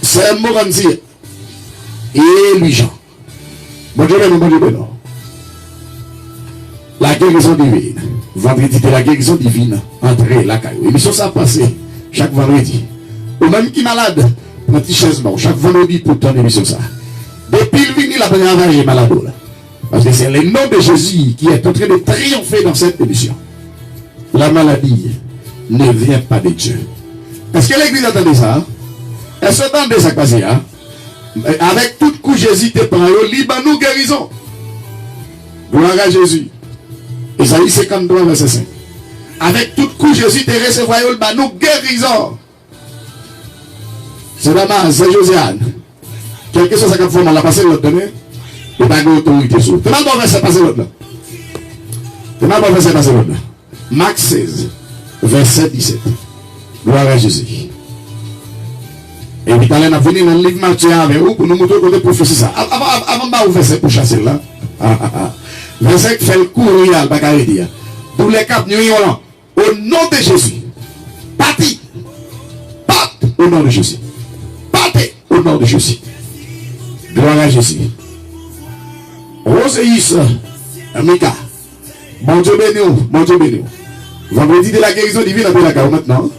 C'est Moranzi. Et lui, Jean. Bon Dieu, bon Dieu, non. La guérison divine. Vendredi de la guérison divine. Entrez la caillou. Émission ça passe chaque vendredi. Ou même qui est malade, un petit chaise mort. Chaque vendredi pour ton émission ça. Depuis le vini, la première vague est malade. Parce que c'est le nom de Jésus qui est en train de triompher dans cette émission. La maladie ne vient pas de Dieu. Est-ce que l'église attendait ça? Elle s'attendait ça passer. Hein? Avec tout coup, Jésus te prend au Libanon guérison. Gloire à Jésus. Isaïe 53, verset 5. Avec tout coup, Jésus te recevra au Libanon guérison. C'est Damas, c'est Josiane. Quelque chose qui a fait mal à passer l'autre donné. Et pas d'autorité sur. Comment on va se passer l'autre là? Comment on va se passer l'autre là? Marc 16, verset 17. Gloire à Jésus. Et puis, on a venu dans le livre Matthieu avec vous pour nous montrer comment prophétie ça. Avant de verset pour chasser là. Verset qui fait le courir, le dire. Pour les cap, nous y allons. Au nom de Jésus. Partez. Partez au nom de Jésus. Partez au nom de Jésus. Gloire à Jésus. Roséis, Mika. Bon Dieu béni, bon Dieu béni. Vendredi de la guérison divine après la carrière maintenant.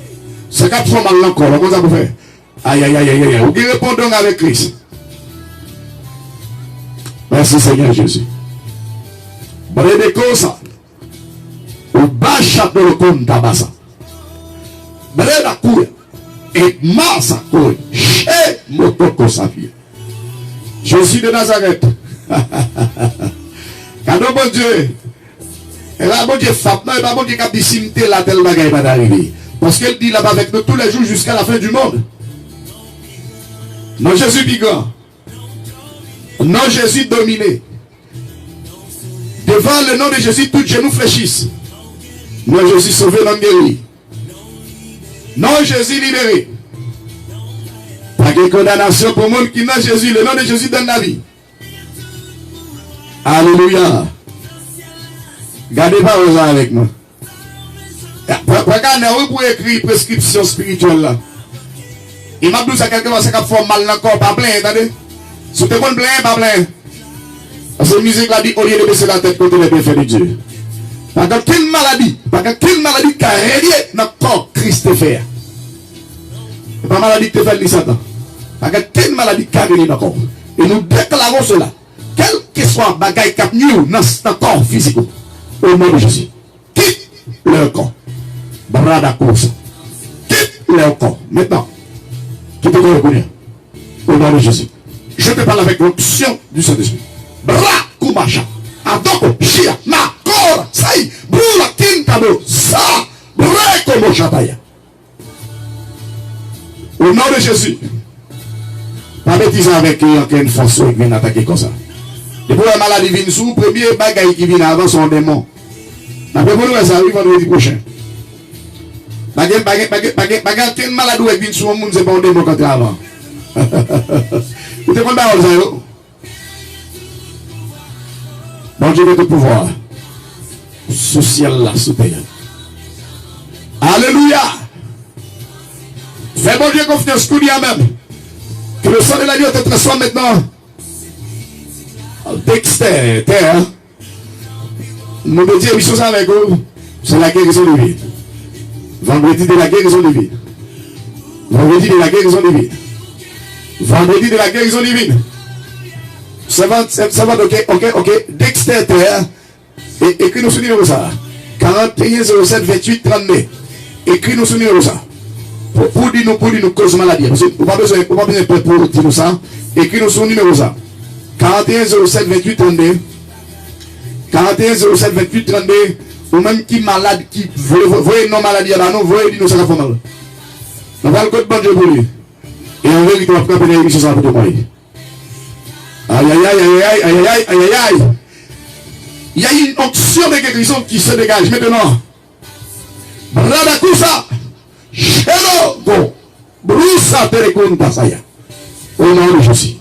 C'est qu'à trop mal encore. Comment ça vous fait? Aïe, aïe, aïe, aïe, aïe. Vous répondez avec Christ. Merci Seigneur Jésus. Brede cosa. Au bas château le compte tabassa. Breda couille. Et massa couille. Chez Motoko Safia. Jésus de Nazareth. Cadeau bon Dieu. Et là, bon Dieu, frappe. Non, et pas bon Dieu qui a dit simté la telle bagaille va d'arriver. Parce qu'elle dit là-bas avec nous tous les jours jusqu'à la fin du monde. Non, Jésus bigot. Non, Jésus dominé. Devant le nom de Jésus, tous genoux fléchissent. Non, Jésus sauvé, non guéri. Non, Jésus libéré. Pas de condamnation pour le monde qui n'a Jésus. Le nom de Jésus donne la vie. Alléluia. Gardez pas aux gens avec nous. Regardez, vous pouvez écrire prescription spirituelle là. Il m'a dit ça quelqu'un qui a fait mal encore, pas plein, attendez. Si tu es bon plein, pas plein. Parce que la musique l'a dit, au lieu de baisser la tête contre les bienfaits de Dieu. Parce que quelle maladie qui a réglé notre corps, Christ te fait. C'est pas maladie qui te fait le Satan. Parce que quelle maladie qui a réglé notre corps. Et nous déclarons cela. Quel que soit le bagaille qui a dans notre corps physique. Au nom de Jésus. Quitte leur corps. Brada course. Quitte leur corps. Maintenant, qui peut te reconnaître? Au nom de Jésus. Je te parle avec l'onction du Saint-Esprit. Bra kumasha. Adoko shia makora sai brula kinkado sa breko moshataya. Au nom de Jésus. Pas bêtise avec une force qui vient attaquer comme ça. Et pour la maladie vient sous, premier bagaille qui vient avant son démon. Après vous ça arrive vendredi prochain. Baguette quelle maladie qui vient sous le monde, c'est pas un démon quand avant. Vous te comptez pas ça yo? Bon Dieu veut te pouvoir. Social là, sous terre. Alléluia. Fais bon Dieu confiance, coup même. Que le sang de la vie te transforme maintenant. Dexter, terre. Nous devons dire, ça avec vous. C'est la guérison de vie. Vendredi de la guérison divine. Vendredi de la guérison divine. Vendredi de la guérison divine. Ça va, ok. Dexter, terre. Écris-nous ce numéro ça. 41 07 28 32. Écris-nous ce numéro ça. Pour dire nous cause maladie. Parce que vous n'avez pas besoin pour dire nous ça. Écris-nous son numéro ça. 41 07 28 32. 41 07 28 32. Ou même qui malade, qui voyez non maladie, nous voyez nous ça fait mal. Nous allons le code bon Dieu pour lui. Et en vérité, on va prendre l'émission ça pour te moi. Aïe. Il y a une onction de guérison qui se dégage maintenant. Bradakusa. Hello, go. Brusa Terekon Pasaya. Au nom de Jésus.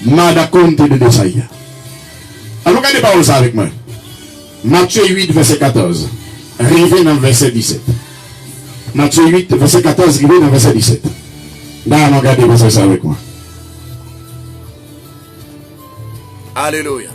Madakonte de Desaya. Alors, regardez pas ça avec moi. Matthieu 8, verset 14. Arrivé dans verset 17. Matthieu 8, verset 14, arrivé dans verset 17. Là, regardez pas ça avec moi. Alléluia.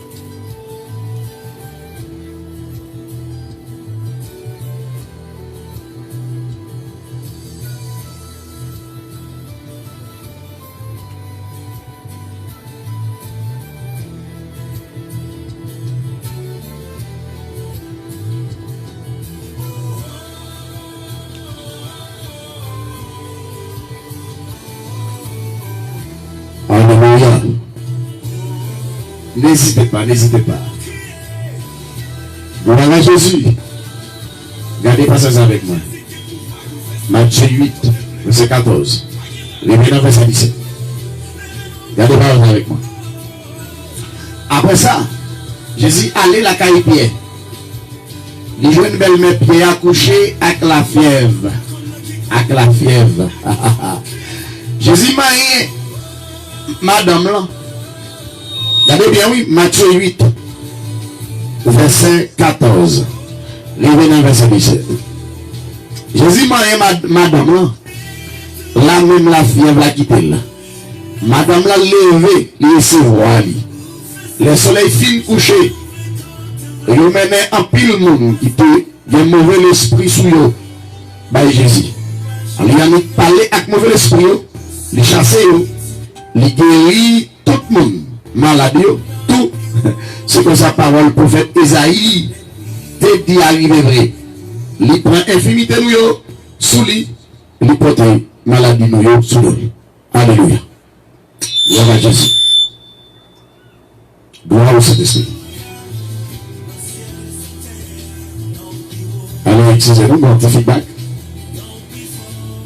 Alléluia. N'hésitez pas. Gloire à Jésus. Gardez pas ça avec moi. Matthieu 8, verset 14. Réveillez verset 17. Gardez pas ça avec moi. Après ça, Jésus allait la caille Pierre. Il jouait une belle mère Pierre accouché avec la fièvre. Jésus m'a dit, madame là. Regardez bien, oui, Matthieu 8, verset 14. Réveillez verset 17. Jésus m'a dit, madame là. Là même la fièvre l'a quitté là. Madame l'a levé, il se voit. Le soleil fin couché. Il menait un pile monde qui peut de mauvais esprit sous eux. By Jésus. Il a mis parler avec mauvais esprit, il chassé, il guérit tout le monde. Maladie, tout. C'est comme sa parole, prophète Esaïe, te dit arrivé vrai. Il prend infinité nous sous lui, il porte maladie nous sous lui. Alléluia. Gloire à Jésus. Gloire au Saint-Esprit. Alors, excusez-nous, mon petit feedback.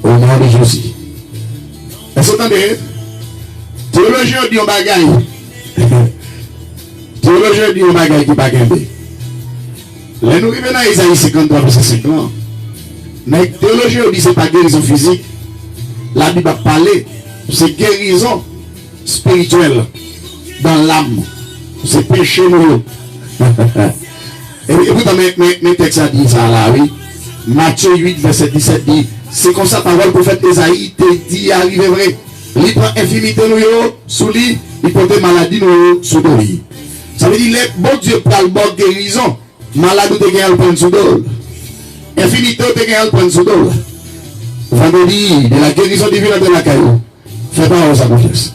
Au nom de Jésus. Est-ce que vous entendez? Théologien dit un bagaille. Théologien dit un bagaille qui n'est pas gagné. Là, nous arrivons dans Isaïe 53, verset 50. Mais théologien dit que ce n'est pas guérison physique. La Bible a parlé, c'est guérison spirituelle dans l'âme. C'est péché nous. Et pourtant, mes textes a dit ça là, oui. Matthieu 8, verset 17 dit, c'est comme ça, parole prophète Esaïe te dit, arrivé vrai. Il prend infimité nous sous lui, il porte maladie nous sous lui. Ça veut dire, bon Dieu parle bon guérison, maladie te gagne à prendre sous l'eau. Infinité te gagne à prendre sous l'eau. Vendredi, de la guérison divine de la caillou. Fais pas sa confiance.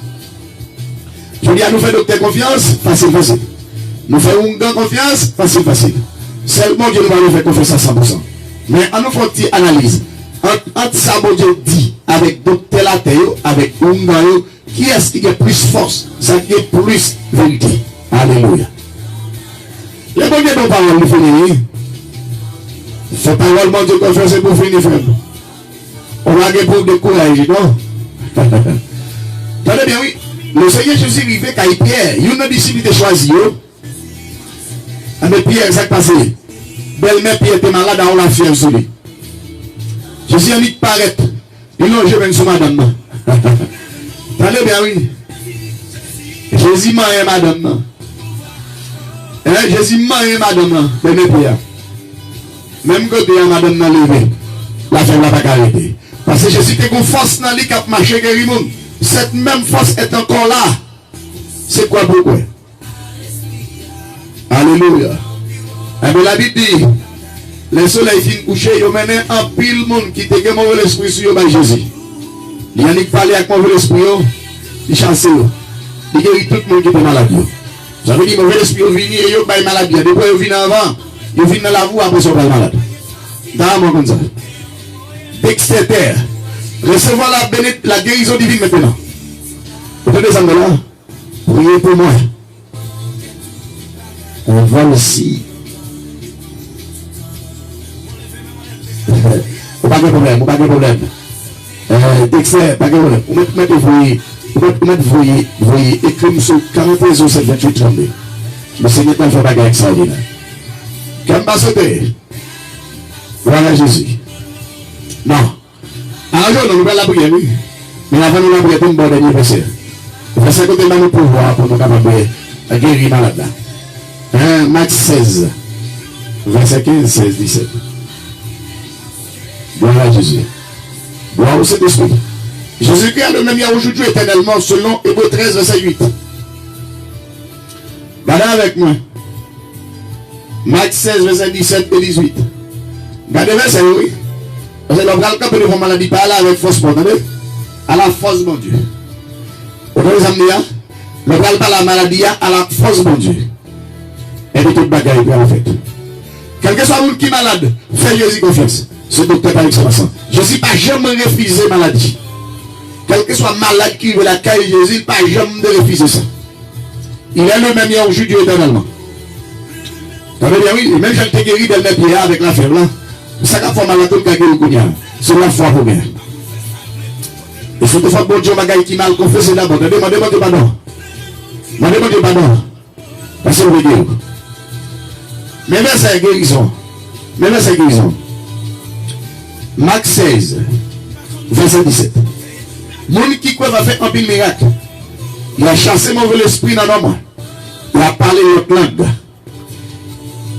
Je dis à nous faire docteur confiance, facile. Nous faisons une grande confiance, facile. Seulement Dieu nous va faire confiance à 100%. Mais en nous faisant une petite analyse, entre ça, bon Dieu dit, avec docteur Lateo, avec Ungayo, qui est-ce qui a plus force, ça qui est plus vérité. Alléluia. Les bon Dieu dont parole nous finir. Cette parole, mon Dieu, confiance pour finir, frère. On va gagner pour des courage, non? Attendez bien, oui. Le Seigneur Jésus arrivé quand Pierre, il y a une disciple qui choisi. Mais Pierre, ça passé. Belle-mère Pierre était malade, on l'a fièvre sur lui. Jésus a mis de paraître. Il longe même sur madame. Attendez bien, oui. Jésus m'a aimé madame. Jésus m'a aimé madame. Belle-mère Pierre. Même côté, madame n'a levé. La femme n'a pas arrêté. Parce que Jésus était une force dans lui qui a marché guéri monde. Cette même force est encore là. C'est quoi pourquoi? Alléluia. Et bien la Bible dit, le soleil finit couché, il y a mené un pile monde qui te mauvais esprit sur Jésus. Il y a qui parle avec mauvais esprit, il chasse, il guérit tout le monde qui est malade. Ça veut dire mauvais esprit vient et il est malade. Depuis il vient avant, il vient dans la voie après son malade. D'accord comme ça. Dexter, recevoir la guérison divine maintenant. Vous pouvez descendre là. Priez pour moi. On va aussi. Pas de problème, pas de problème. Dexter, pas de problème. Vous voyez, écrire sur 41 7 28 32. Le Seigneur t'a fait bagarre avec ça. Comme pas sauter. Voilà Jésus. Non. Alors, nous allons la prière, oui. Mais avant nous la prière, tout le bon dernier verset. Verset côté de nous pouvoir pour nous capables de guérir malade. Matthieu 16, verset 15, 16, 17. Gloire à Jésus. Gloire au Saint-Esprit. Jésus-Christ a le même hier aujourd'hui éternellement selon Hébreux 13, verset 8. Regardez avec moi. Matthieu 16, verset 17 et 18. Regardez verset, oui. Parce que le bras de la maladie, pas là avec force, vous entendez? À la force, mon Dieu. Vous entendez ça, le bras de la maladie, à la force, mon Dieu. Et de toute bagaille, en fait. Quel que soit le monde qui est malade, fais Jésus confiance. Ce docteur par excellence. Jésus n'a pas jamais refusé la maladie. Quel que soit malade qui veut la caille de Jésus, il n'a pas jamais refusé ça. Il est le même hier aujourd'hui éternellement. Vous entendez bien, oui? Et même j'ai été guéri d'elle même avec la fèvre là. Ça qu'a fait malade qui a guéri. C'est la foi pour bien. Il faut que bon Dieu bagaille qui mal confessé d'abord. Demandez-moi pardon. Demandez-moi pardon. Parce que vous voulez dire. Mais c'est guérison. Mais c'est guérison. Marc 16, verset 17. Mon qui va faire un pile miracle. Il a chassé mauvais esprit dans l'homme. Il a parlé l'autre langue.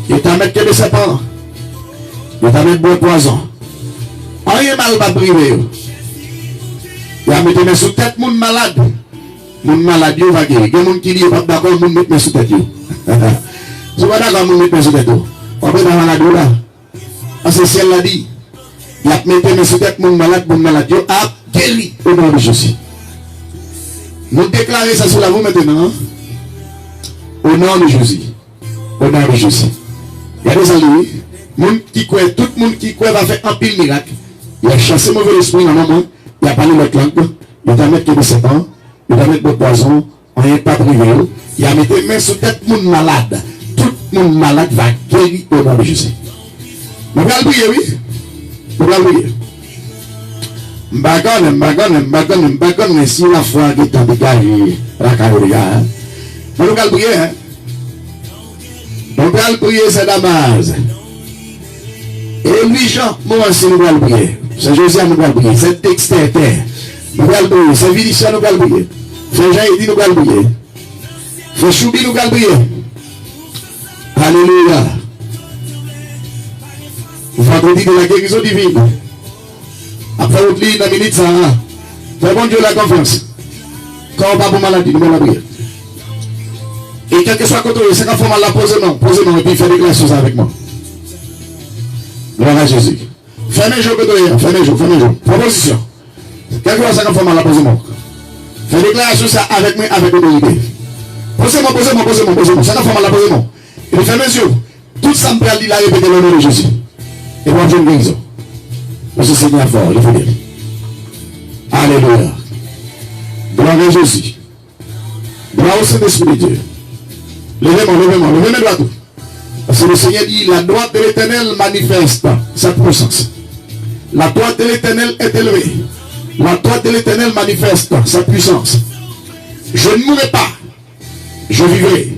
Il t'a mis que des serpents. Il t'a mis bon poison. Rien mal va priver. Il a mis mes sous tête mon malade. Mon malade il va guérir. Il y a des gens qui disent pas d'accord, mon mettre mes sous tête. Je vois d'accord, mon mettre mes sous tête. On va dans la malade là. Parce que si elle l'a dit, il a mis mes sous tête mon malade a guéri au nom de Jésus. Nous déclarons ça sur la vous maintenant. Au nom de Jésus. Au nom de Jésus. Il y a des amis, tout le monde qui croit va faire un pile miracle. Il a chassé mauvais esprit dans le moment. Il a parlé l'autre langue. Il a mis que 7 ans. Il a mis de poison. On n'est pas privé. Il a mis des mains sur tête monde malade. Tout le monde malade va guérir au nom de Jésus. Vous allez prier, oui? Vous allez prier. M'bagonne, si la foi qui t'a dégagé, la carrière. Vous allez prier, hein? Nous allons prier, c'est la base. Et lui, Jean, moi aussi, nous allons prier. C'est José, nous allons prier. C'est Dexter, nous allons prier. C'est Vidicia, nous allons prier. C'est Jean-Édi, nous allons prier. C'est Choubi, nous allons prier. Alléluia. Vendredi de la guérison divine. Après, vous dites, dans la minute, ça, fais bon Dieu la confiance. Quand on va pour maladie, nous allons prier. Et quel que soit côté, c'est quand on va la poser non, et puis faire des glaces avec moi. Gloire à Jésus. Fermez les jours côté, fermez les jours. Proposition. Quel que soit ça quand on va la poser non. Faire des glaces ça avec moi, avec autorité. Posez-moi. Ça n'a pas mal à posez-moi. Et puis, fermez les yeux. Tout ça me perd, il a répété le nom de Jésus. Et moi, je ne guérison. Parce que c'est bien fort, il faut dire. Alléluia. Gloire à Jésus. Gloire au Saint-Esprit de Dieu. Levez-moi, levez-moi droit. Parce que le Seigneur dit, la droite de l'Éternel manifeste sa puissance. La droite de l'Éternel est élevée. La droite de l'Éternel manifeste sa puissance. Je ne mourrai pas. Je vivrai.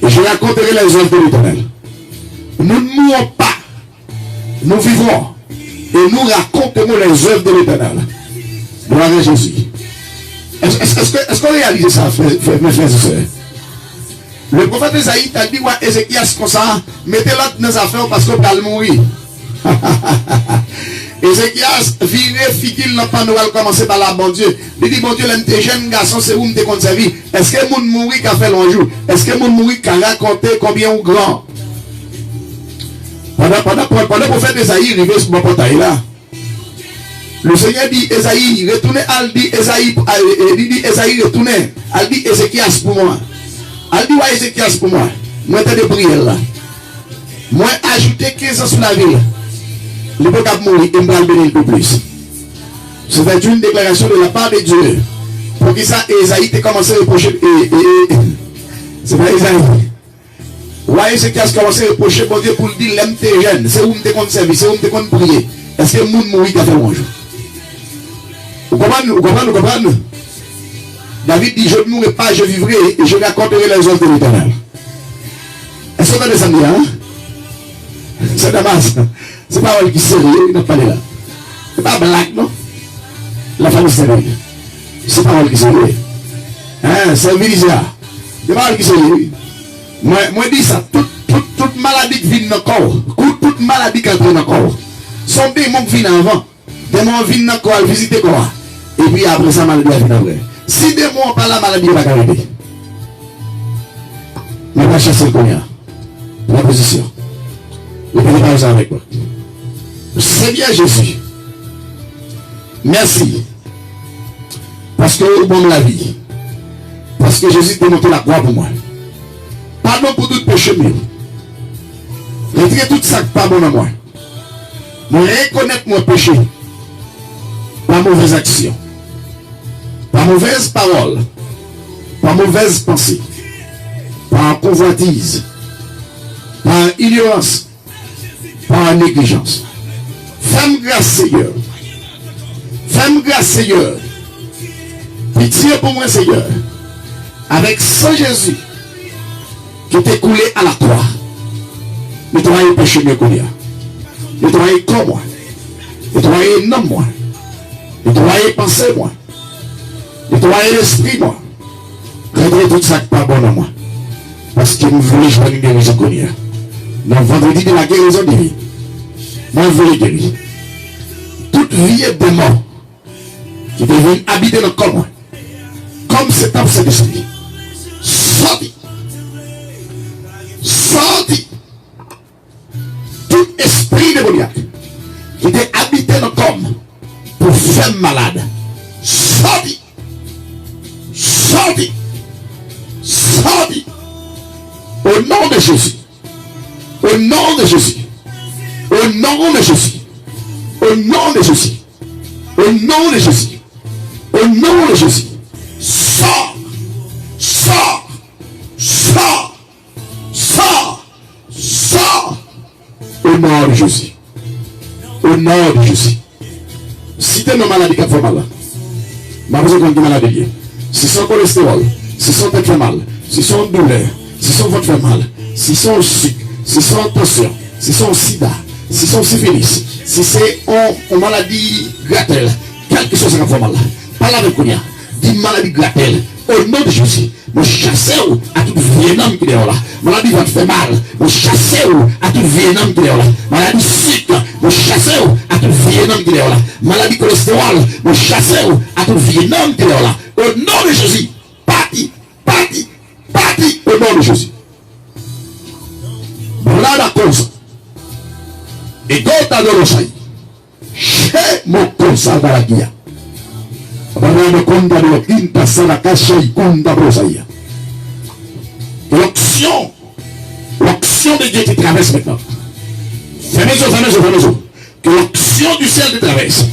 Et je raconterai les œuvres de l'Éternel. Nous ne mourrons pas. Nous vivrons. Et nous raconterons les œuvres de l'Éternel. Gloire à Jésus. Est-ce qu'on réalise ça, mes frères et sœurs? Le prophète Esaïe a dit, ouais, Ézéchias comme ça, mettez l'autre dans les affaires parce qu'on va mourir. Ézéchias, viré, figil, n'a pas nous commencer par là, bon Dieu. Il dit, bon Dieu, l'un de jeunes garçons, c'est où me conservé. Est-ce que mon mourir qu'a fait l'enjeu? Est-ce que mon mourir qu'a raconté combien ou grand? Pendant le prophète Esaïe, il arrive sur mon portail là. Le Seigneur dit, Esaïe, retournez, elle dit, Esaïe, retournez. Elle dit, Ézéchias pour moi. Elle dit, ouais, Ézéchias pour moi. Moi, t'es de prière là. Moi, ajouter 15 ans sur la ville. Le peuple a mourir et me va le bénir un peu plus. C'était une déclaration de la part de Dieu. Pour que ça, Esaïe t'ait commencé à reprocher. C'est pas Esaïe. Ouais, Ézéchias commencé à reprocher pour Dieu pour le dire, l'aime t'es jeune. C'est où m'te compte servir, c'est où m'te compte prier. Est-ce que le monde mourit qu'a fait un jour? Vous comprenez? David dit, je ne mourrai pas, je vivrai et je raconterai les œuvres de l'Éternel. Est-ce qu'on a des amis, hein? C'est dommage. C'est pas elle qui est sérieux, il n'a pas là. C'est pas blague, non? La famille sérieuse. C'est pas elle qui est sérieux. Hein? C'est le ministère. C'est pas elle qui est sérieux. Moi, dis ça, toute maladie qui vient dans le corps, toute maladie qui entre dans le corps, sont des démons qui viennent avant. Des démons viennent dans le corps, visiter le corps. Et puis après ça, maladie vient après. Si des mots par la maladie, va arriver. Mais pas chasser le cognac. La position. Le pays pas ça avec moi. Seigneur Jésus. Merci. Parce que vous bon la vie. Parce que Jésus t'a montré la croix pour moi. Pardon pour tout péché mieux. Retirez tout ça qui pas bon à moi. Me reconnaître mon péché. Par mauvaise action. Par mauvaise parole, par mauvaise pensée, par convoitise, par ignorance, par négligence. Fais-moi grâce, Seigneur. Fais-moi grâce, Seigneur. Pitié pour moi, Seigneur. Avec sang Jésus qui t'est coulé à la croix. Ne travaillez péché mieux qu'on y a. Ne travaillez comme moi. Ne travaillez non moi. Ne travaillez penser moi. Nettoyez l'esprit, moi. Retirez tout ça qui n'est pas bon à moi. Parce que nous voulons jouer une guérison qu'on y a. Dans le vendredi de la guérison divine. Moi, je veux les guérir. Toute vie est démon qui devient habiter dans le corps, moi. Comme cet homme s'est descendu. Sorti. Sorti. Tout esprit démoniaque qui était habité dans le corps pour faire malade. Sorti. Sorti. Sorti. Au nom de Jésus. Au nom de Jésus. Au nom de Jésus. Au nom de Jésus. Au nom de Jésus. Au nom de Jésus. Sors. Sors. Sors. Sors. Sors. Au nom de Jésus. Au nom de Jésus. Si tu as une maladie qui fait mal, ma besoin de maladie. Si son cholestérol, si son tête fait mal, si son douleur, si son ventre fait mal, si son sucre, si son tension, si son sida, si son syphilis, si c'est une maladie gratelle, quelque chose qui fait mal, parle avec Kounia, dit maladie gratelle, au nom de Jésus, je chasse à tout Vietnam qui est là. Maladie va te faire mal, je chasse à tout Vietnam qui est là. Maladie sucre, je chasse à tout Vietnam qui est là. Maladie cholestérol, je chasse à tout Vietnam qui est là. Au nom de Jésus, parti, parti, parti, au nom de Jésus. Voilà la cause. Et d'autres à l'Orosaï. Chez mon conseil dans la guia. Barano konda de inta sana kasha ikunda brosaya. Que l'onction de Dieu te traverse maintenant. Fermez les yeux. Que l'onction du ciel te traverse.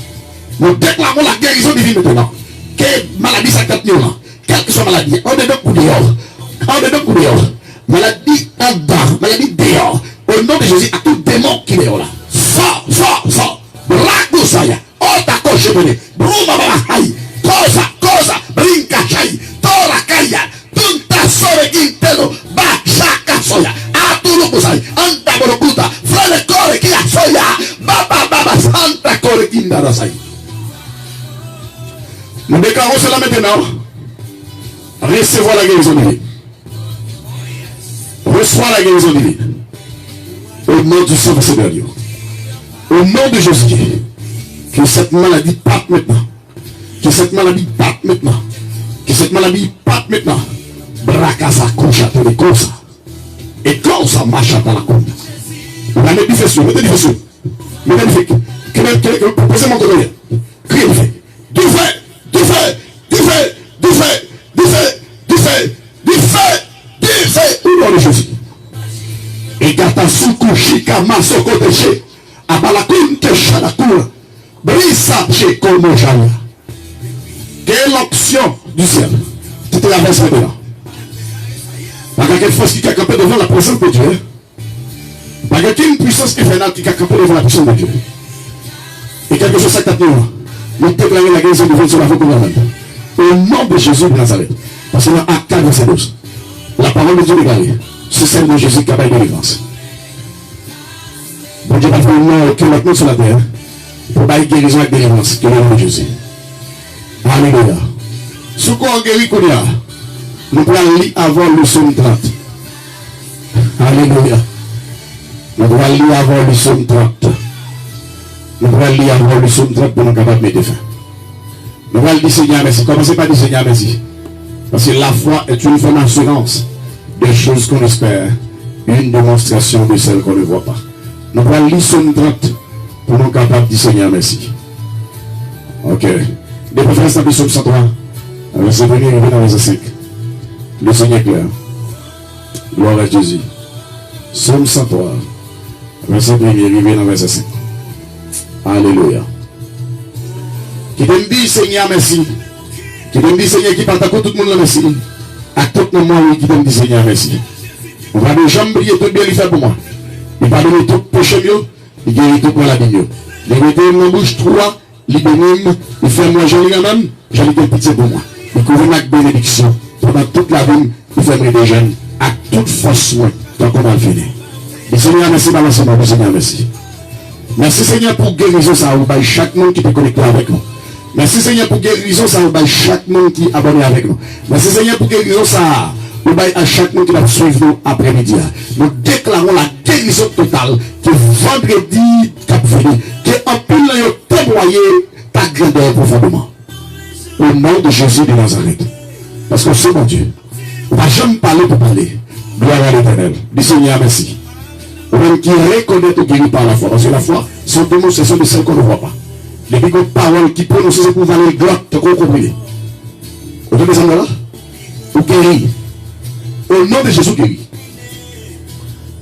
Nous déclarons la guérison divine maintenant. Quelle maladie ça capte nous là? Quelle que soit maladie, en dedans ou dehors. Maladie en bas, maladie dehors. Au nom de Jésus, à tout démon qui est dehors là. Sors. Rakosaya. Oh ta coche bonne. Bruma haï. Cosa. Brinca chai. Tora kaya. Tunta sore quintelo. Ba shaka soya. Atulu kusai. Anta borokuta. Frele kore kia soya. Baba santa kore kindara sai. Nous déclarons cela maintenant. Recevoir la guérison divine. Reçois la guérison divine. Au nom du Saint-Seigneur. Au nom de Jésus. Que cette maladie parte maintenant. Que cette maladie parte maintenant. Bracasa coucha te cosa. Et quand ça marche dans la compte. Mettez du feu. Posez mon collier. Criez du feu. Du feu. Au nom de Jésus. Et gata suku shika masoko teche. Abalakunte shadakura. Brisa che como jaya. Quelle option du ciel. Tu te traverses maintenant. Pas quelle force qui a campé devant la présence de Dieu. Pas quelle puissance infernale qui a campé devant la puissance de Dieu. Et quelque chose qui a tapé. Nous déclarons la guérison divine sur la voie gouvernementale. Au nom de Jésus de Nazareth. Parce que dans Acte 4, verset 12, la parole de Dieu déclarée. C'est celle de Jésus qui a de délivrance. Bon Dieu va faire aucun autre nom sur la terre pour bailler guérison avec délivrance que le nom de Jésus. Alléluia. Ce qu'on guérit, nous pouvons lire avant le psaume 30. Alléluia. Nous pouvons lire avant le psaume 30. Nous pouvons lire avant le psaume 30 pour nous capables de mettre fin. Nous pouvons dire Seigneur merci. Commencez par dire Seigneur merci. Parce que la foi est une forme d'assurance des choses qu'on espère, une démonstration de celles qu'on ne voit pas. Nous pouvons lire psaume 30 pour nous capables de dire Seigneur merci. Ok. Des préférences dans le psaume 103, verset 1er et dans verset 5. Le Seigneur est clair. Gloire à Jésus. Psaume 103, verset 1er et dans verset 5. Alléluia. Qui t'aime dit Seigneur merci. Qui t'aime dit Seigneur qui parle à tout le monde merci. À tout le monde qui t'aime dit Seigneur merci. On va de jambes prier tout bien lui faire pour moi. Il va donner tout péché mieux. Il guérit tout maladie mieux. Il met dans ma bouche 3. Il bénime. Il fait moi joli quand même. J'en ai des pitié pour moi. Il couvre ma bénédiction. Pendant toute la vie, il fait des jeunes. À toute force moi. Tant qu'on va finir. Le Seigneur merci par l'ensemble. Le Seigneur merci. Merci Seigneur pour guérison ça ou chaque monde qui peut connecter avec nous. Merci Seigneur pour guérison ça ou chaque monde qui est abonné avec nous. Merci Seigneur pour guérison ça ou à chaque monde qui va suivre nous après-midi. Nous déclarons la guérison totale que vendredi cap venu, que en pile là témoigner ta grandeur profondément. Au nom de Jésus de Nazareth. Parce que c'est mon Dieu. On ne va jamais parler pour parler. Gloire à l'Éternel. Dis Seigneur merci. Même qui reconnaît ou guérit par la foi. Parce que la foi, c'est une démonstration de celle qu'on ne voit pas. Les big paroles qui prononcent c'est pour valer gloire, tu as compris. Vous avez besoin de là? Ou guérir. Au nom de Jésus guérit.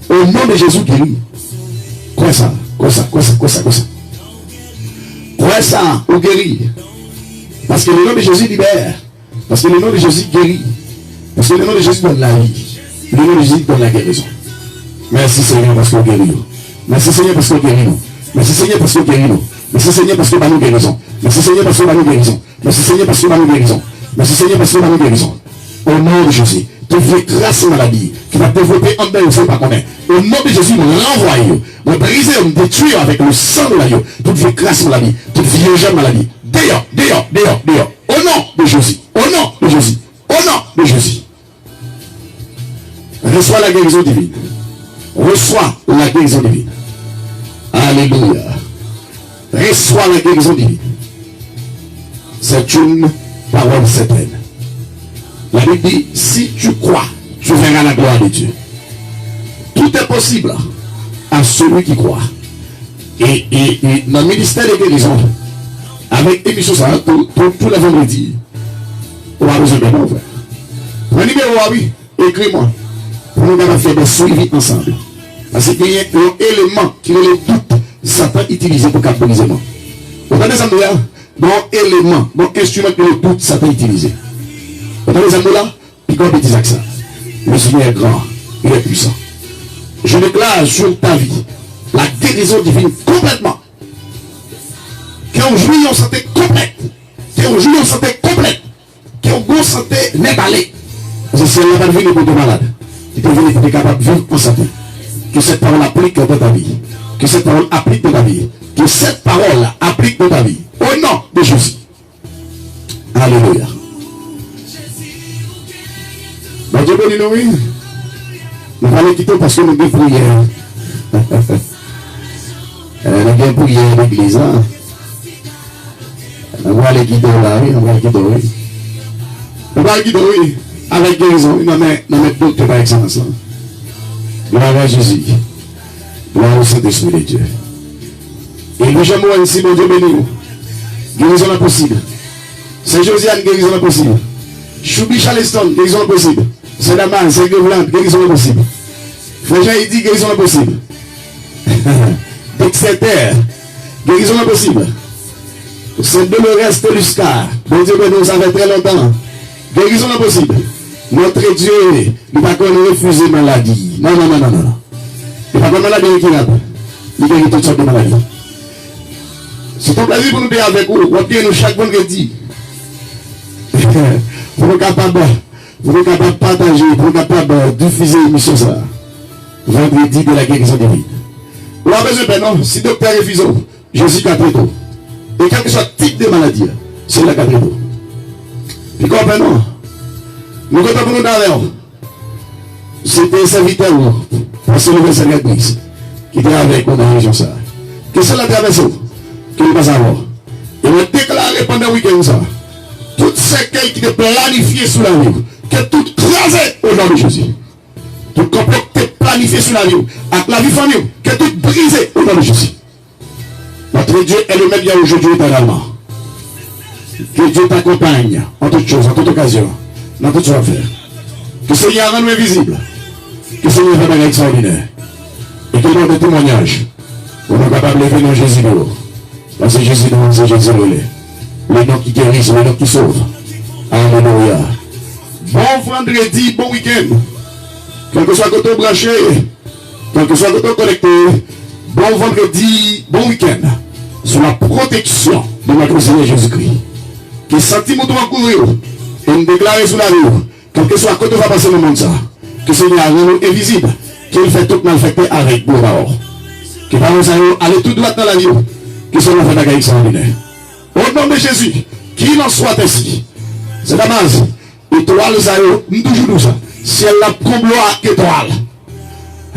Au nom de Jésus guérit. Quoi ça? Quoi ça? Ou guérir. Parce que le nom de Jésus libère. Parce que le nom de Jésus guérit. Parce que le nom de Jésus donne la vie. Le nom de Jésus donne la guérison. Merci Seigneur parce qu'on guérit nous. Merci Seigneur parce qu'on guérit nous. Merci Seigneur parce qu'on guérit nous. Merci Seigneur parce qu'on va nous guérison. Merci Seigneur parce qu'on va nous guérison. Merci Seigneur parce qu'on va nous guérison. Merci Seigneur parce qu'on va nous guérison. Au nom de Jésus, toute vieille grâce maladie qui va développer en belle, pas qu'on est. Au nom de Jésus, nous renvoyons, nous brisons, nous détruisons avec le sang de l'agneau. Toute vieille grâce maladie, toute vieille maladie. Dehors. Au nom de Jésus. Au nom de Jésus. Au nom de Jésus. Reçois la guérison divine. Reçois la guérison divine. Alléluia. Reçois la guérison divine. C'est une parole certaine. La Bible dit, si tu crois, tu verras la gloire de Dieu. Tout est possible à celui qui croit. Et dans le ministère de guérison, avec émission ça, tous les vendredis, on va besoin de mon frère. Mon numéro, oui, écris-moi. pour nous faire des suivis ensemble. Parce qu'il y a un élément qui est le doute, Satan utilisé pour capitaliser. Vous entendez ça, là? Bon élément, bon instrument que le doute, Satan utilisé. Vous entendez ça, là? Puis quand on dit ça, le Seigneur est grand, il est puissant. Je déclare sur ta vie la guérison divine complètement. Qu'on jouit en santé complète. Qu'on jouit en santé complète. Qu'on go santé n'est pas allé. Parce que si elle n'a pas venir pour te malade, tu peux venir pour être capable de vivre en santé. Que cette parole applique dans ta vie. Que cette parole applique dans ta vie. Que cette parole applique dans ta vie. Au nom de Jésus. Alléluia. Bon Dieu béni nous, oui. Nous allons quitter parce que nous avons prière. Nous avons prière l'église. On va aller guider là, oui. On va aller guider, oui. On va aller guider, oui. Avec guérison. Il n'a mettre d'autres par excellence. Gloire à Jésus. Gloire au Saint-Esprit de Dieu. Et le Jean Moïse ici, mon Dieu béni. Guérison est possible. Saint-Josiane, guérison est possible. Choubi Charleston, guérison est possible. Saint-Daman, Saint-Grévland, guérison est possible. Frère Jean, il dit guérison est possible. Dexter, guérison est possible. Saint-Dolores Teluscar, bon Dieu béni, nous savons très longtemps. Guérison est possible. Notre Dieu, il ne va pas refuser maladie. Non, non, non, non, non. Il ne va pas maladie incurable. Il guérit toutes sortes de maladies. C'est un plaisir pour nous faire avec vous. On nous chaque vendredi. Pour nous capables de partager, pour nous capables de diffuser l'émission ça. Vendredi de la guérison divine. On a besoin de non. Si le docteur refuse, je suis capable. Et quel que soit le type de maladie, c'est la capable. Puis comprenons. Nous comptons pour nous d'ailleurs. C'était un serviteur pour se lever sa l'église qui était avec nous dans la région ça. Que c'est la traversée que nous pas savoir. Et nous déclaré pendant le week-end ça. Toutes ces queues qui étaient planifiées sous la vie, que tout crasé au nom de Jésus. Tout complot qui est planifié sous la vie, avec la vie famille, que tout brisé au nom de Jésus. Notre Dieu est le même Dieu aujourd'hui éternellement. Que Dieu t'accompagne en toutes choses, en toute occasion, dans toutes choses à faire. Que le Seigneur rende invisible. Que le Seigneur fasse un extraordinaire. Et que dans des témoignages, on est capable de lever dans Jésus de l'eau. Parce que Jésus nous, c'est Jésus le nom qui guérit, le nom qui sauve. Alléluia. Bon vendredi, bon week-end. Quel que soit le côté branché, quel que soit le côté connecté, bon vendredi, bon week-end. Sous la protection de notre Seigneur Jésus-Christ. Que sentiment doit couvrir et nous déclarer sous la vie, quel que soit le côté va passer le monde ça. Que le Seigneur est invisible, qu'il fait tout malfecté avec nous d'abord. Que par nous aller tout droit dans la vie, que ce soit fait un extraordinaire. Au nom de Jésus, qu'il en soit ainsi. C'est la base. Étoile, ça nous toujours ça. Si elle a comblé à étoile.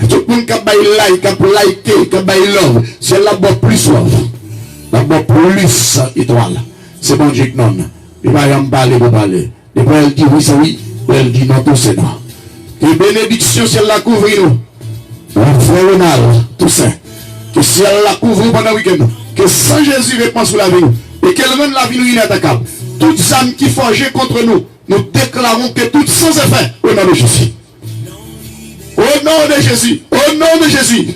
Tout le monde qui a like, qui a liké, qui a love. Si elle a plus love. La plus étoile. C'est bon Dieu non. Il va y en parler, pour parler. Et puis elle dit oui, c'est oui. Elle dit non, tout c'est non. Que bénédiction, si elle la couvre nous. Frère Ronald, tout ça. Que si elle la couvre pendant le week-end. Que sans Jésus répond sur la vie. Et qu'elle rende la vie nous inattaquable. Toutes âmes qui forgent contre nous, nous déclarons que toutes sans effet au nom de Jésus. Au nom de Jésus. Au nom de Jésus.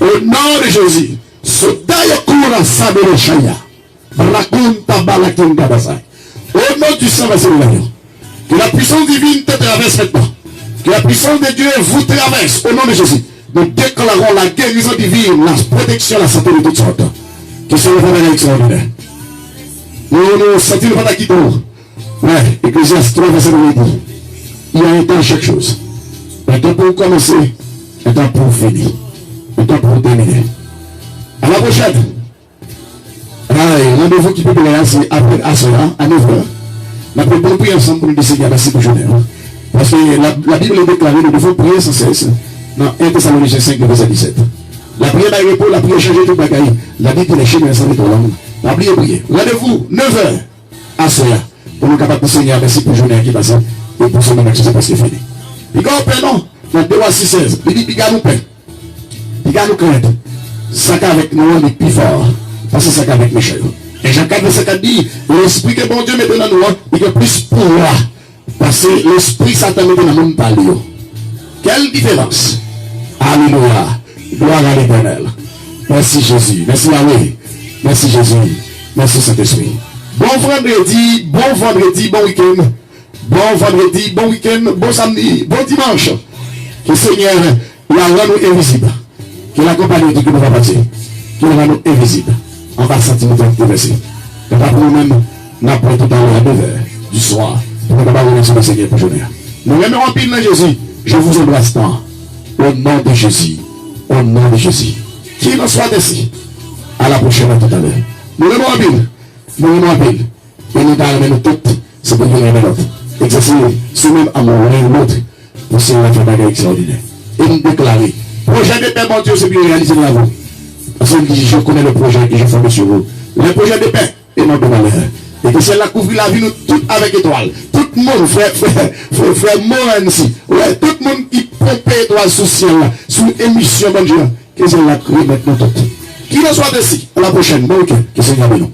Au nom de Jésus. Sodayakura sabele shaya. Raconta balakinga basai. Au nom du sang Vassilivano. Que la puissance divine te traverse maintenant. Que la puissance de Dieu vous traverse au nom de Jésus. Nous déclarons la guérison divine, la protection, la santé de toutes sortes. Que ce soit un extraordinaire. Nous sentons pas d'acquis pour. Ouais, Ecclésiaste 3, verset 9 dit. Il y a un temps à chaque chose. Un temps pour commencer, un temps pour finir, un temps pour terminer. À la prochaine. Rendez-vous qui peut être c'est après à cela, à 9h. Nous pouvons prier ensemble pour nous décider à la journée. Parce que la Bible est déclarée, nous devons prier sans cesse. Dans 1 Thessaloniciens 5, verset 17. La prière d'un repos, la prière changer tout le bagaille. La Bible est chez nous, ça va être langue. La prière, prier. Rendez-vous 9h à cela. Pour nous capables de Seigneur, merci pour la journée qui passe. Et pour son action, c'est parce que c'est fini. Il y a un pardon. Dans 2 à 6, 16. Il dit, il y a nous paix. Il y a nous crainte. Ça avec nous, on est plus fort. Parce que ça avec Michel. Et Jean 4, verset 4 dit, l'esprit que bon Dieu met dans nous, il y a plus pouvoir. Parce que l'esprit Satan met dans le monde par lui. Quelle différence. Alléluia. Gloire à l'Éternel. Merci Jésus. Merci Yahweh. Merci Jésus. Merci Saint-Esprit. Bon vendredi, bon week-end. Bon vendredi, bon week-end, bon samedi, bon dimanche. Que le Seigneur la rend nous invisible. Que la compagnie de Dieu nous va passer. Qu'il rend nous invisible. On va sentir nous traverser. Et pas pour nous-mêmes, nous avons tout à l'heure à 9h du soir. Pour nous remercier le Seigneur pour journée. Nous remercions en pile dans Jésus. Je vous embrasse tant. Au nom de Jésus. Au nom de Jésus. Qu'il en soit ainsi. À la prochaine à tout à l'heure. Nous remercions en pile. Nous remercions en pile. Et nous avons toutes. C'est pour nous remercier l'autre. Exercer ce même amour l'un l'autre. Pour se faire des bagages extraordinaires. Et nous déclarer. Projet de paix, mon Dieu, c'est bien réalisé dans vous. Parce que je connais le projet et je forme sur vous. Le projet de paix et non de malheur. Et que c'est là couvrir la vie nous tout avec étoile. Tout le monde, frère Moran ici. Ouais, tout le monde qui pompe étoile sous ciel, sous émission, bon Dieu. Que c'est là créer maintenant tout. Qui en soit ici. À la prochaine. Bon week-end. Que c'est Seigneur nous.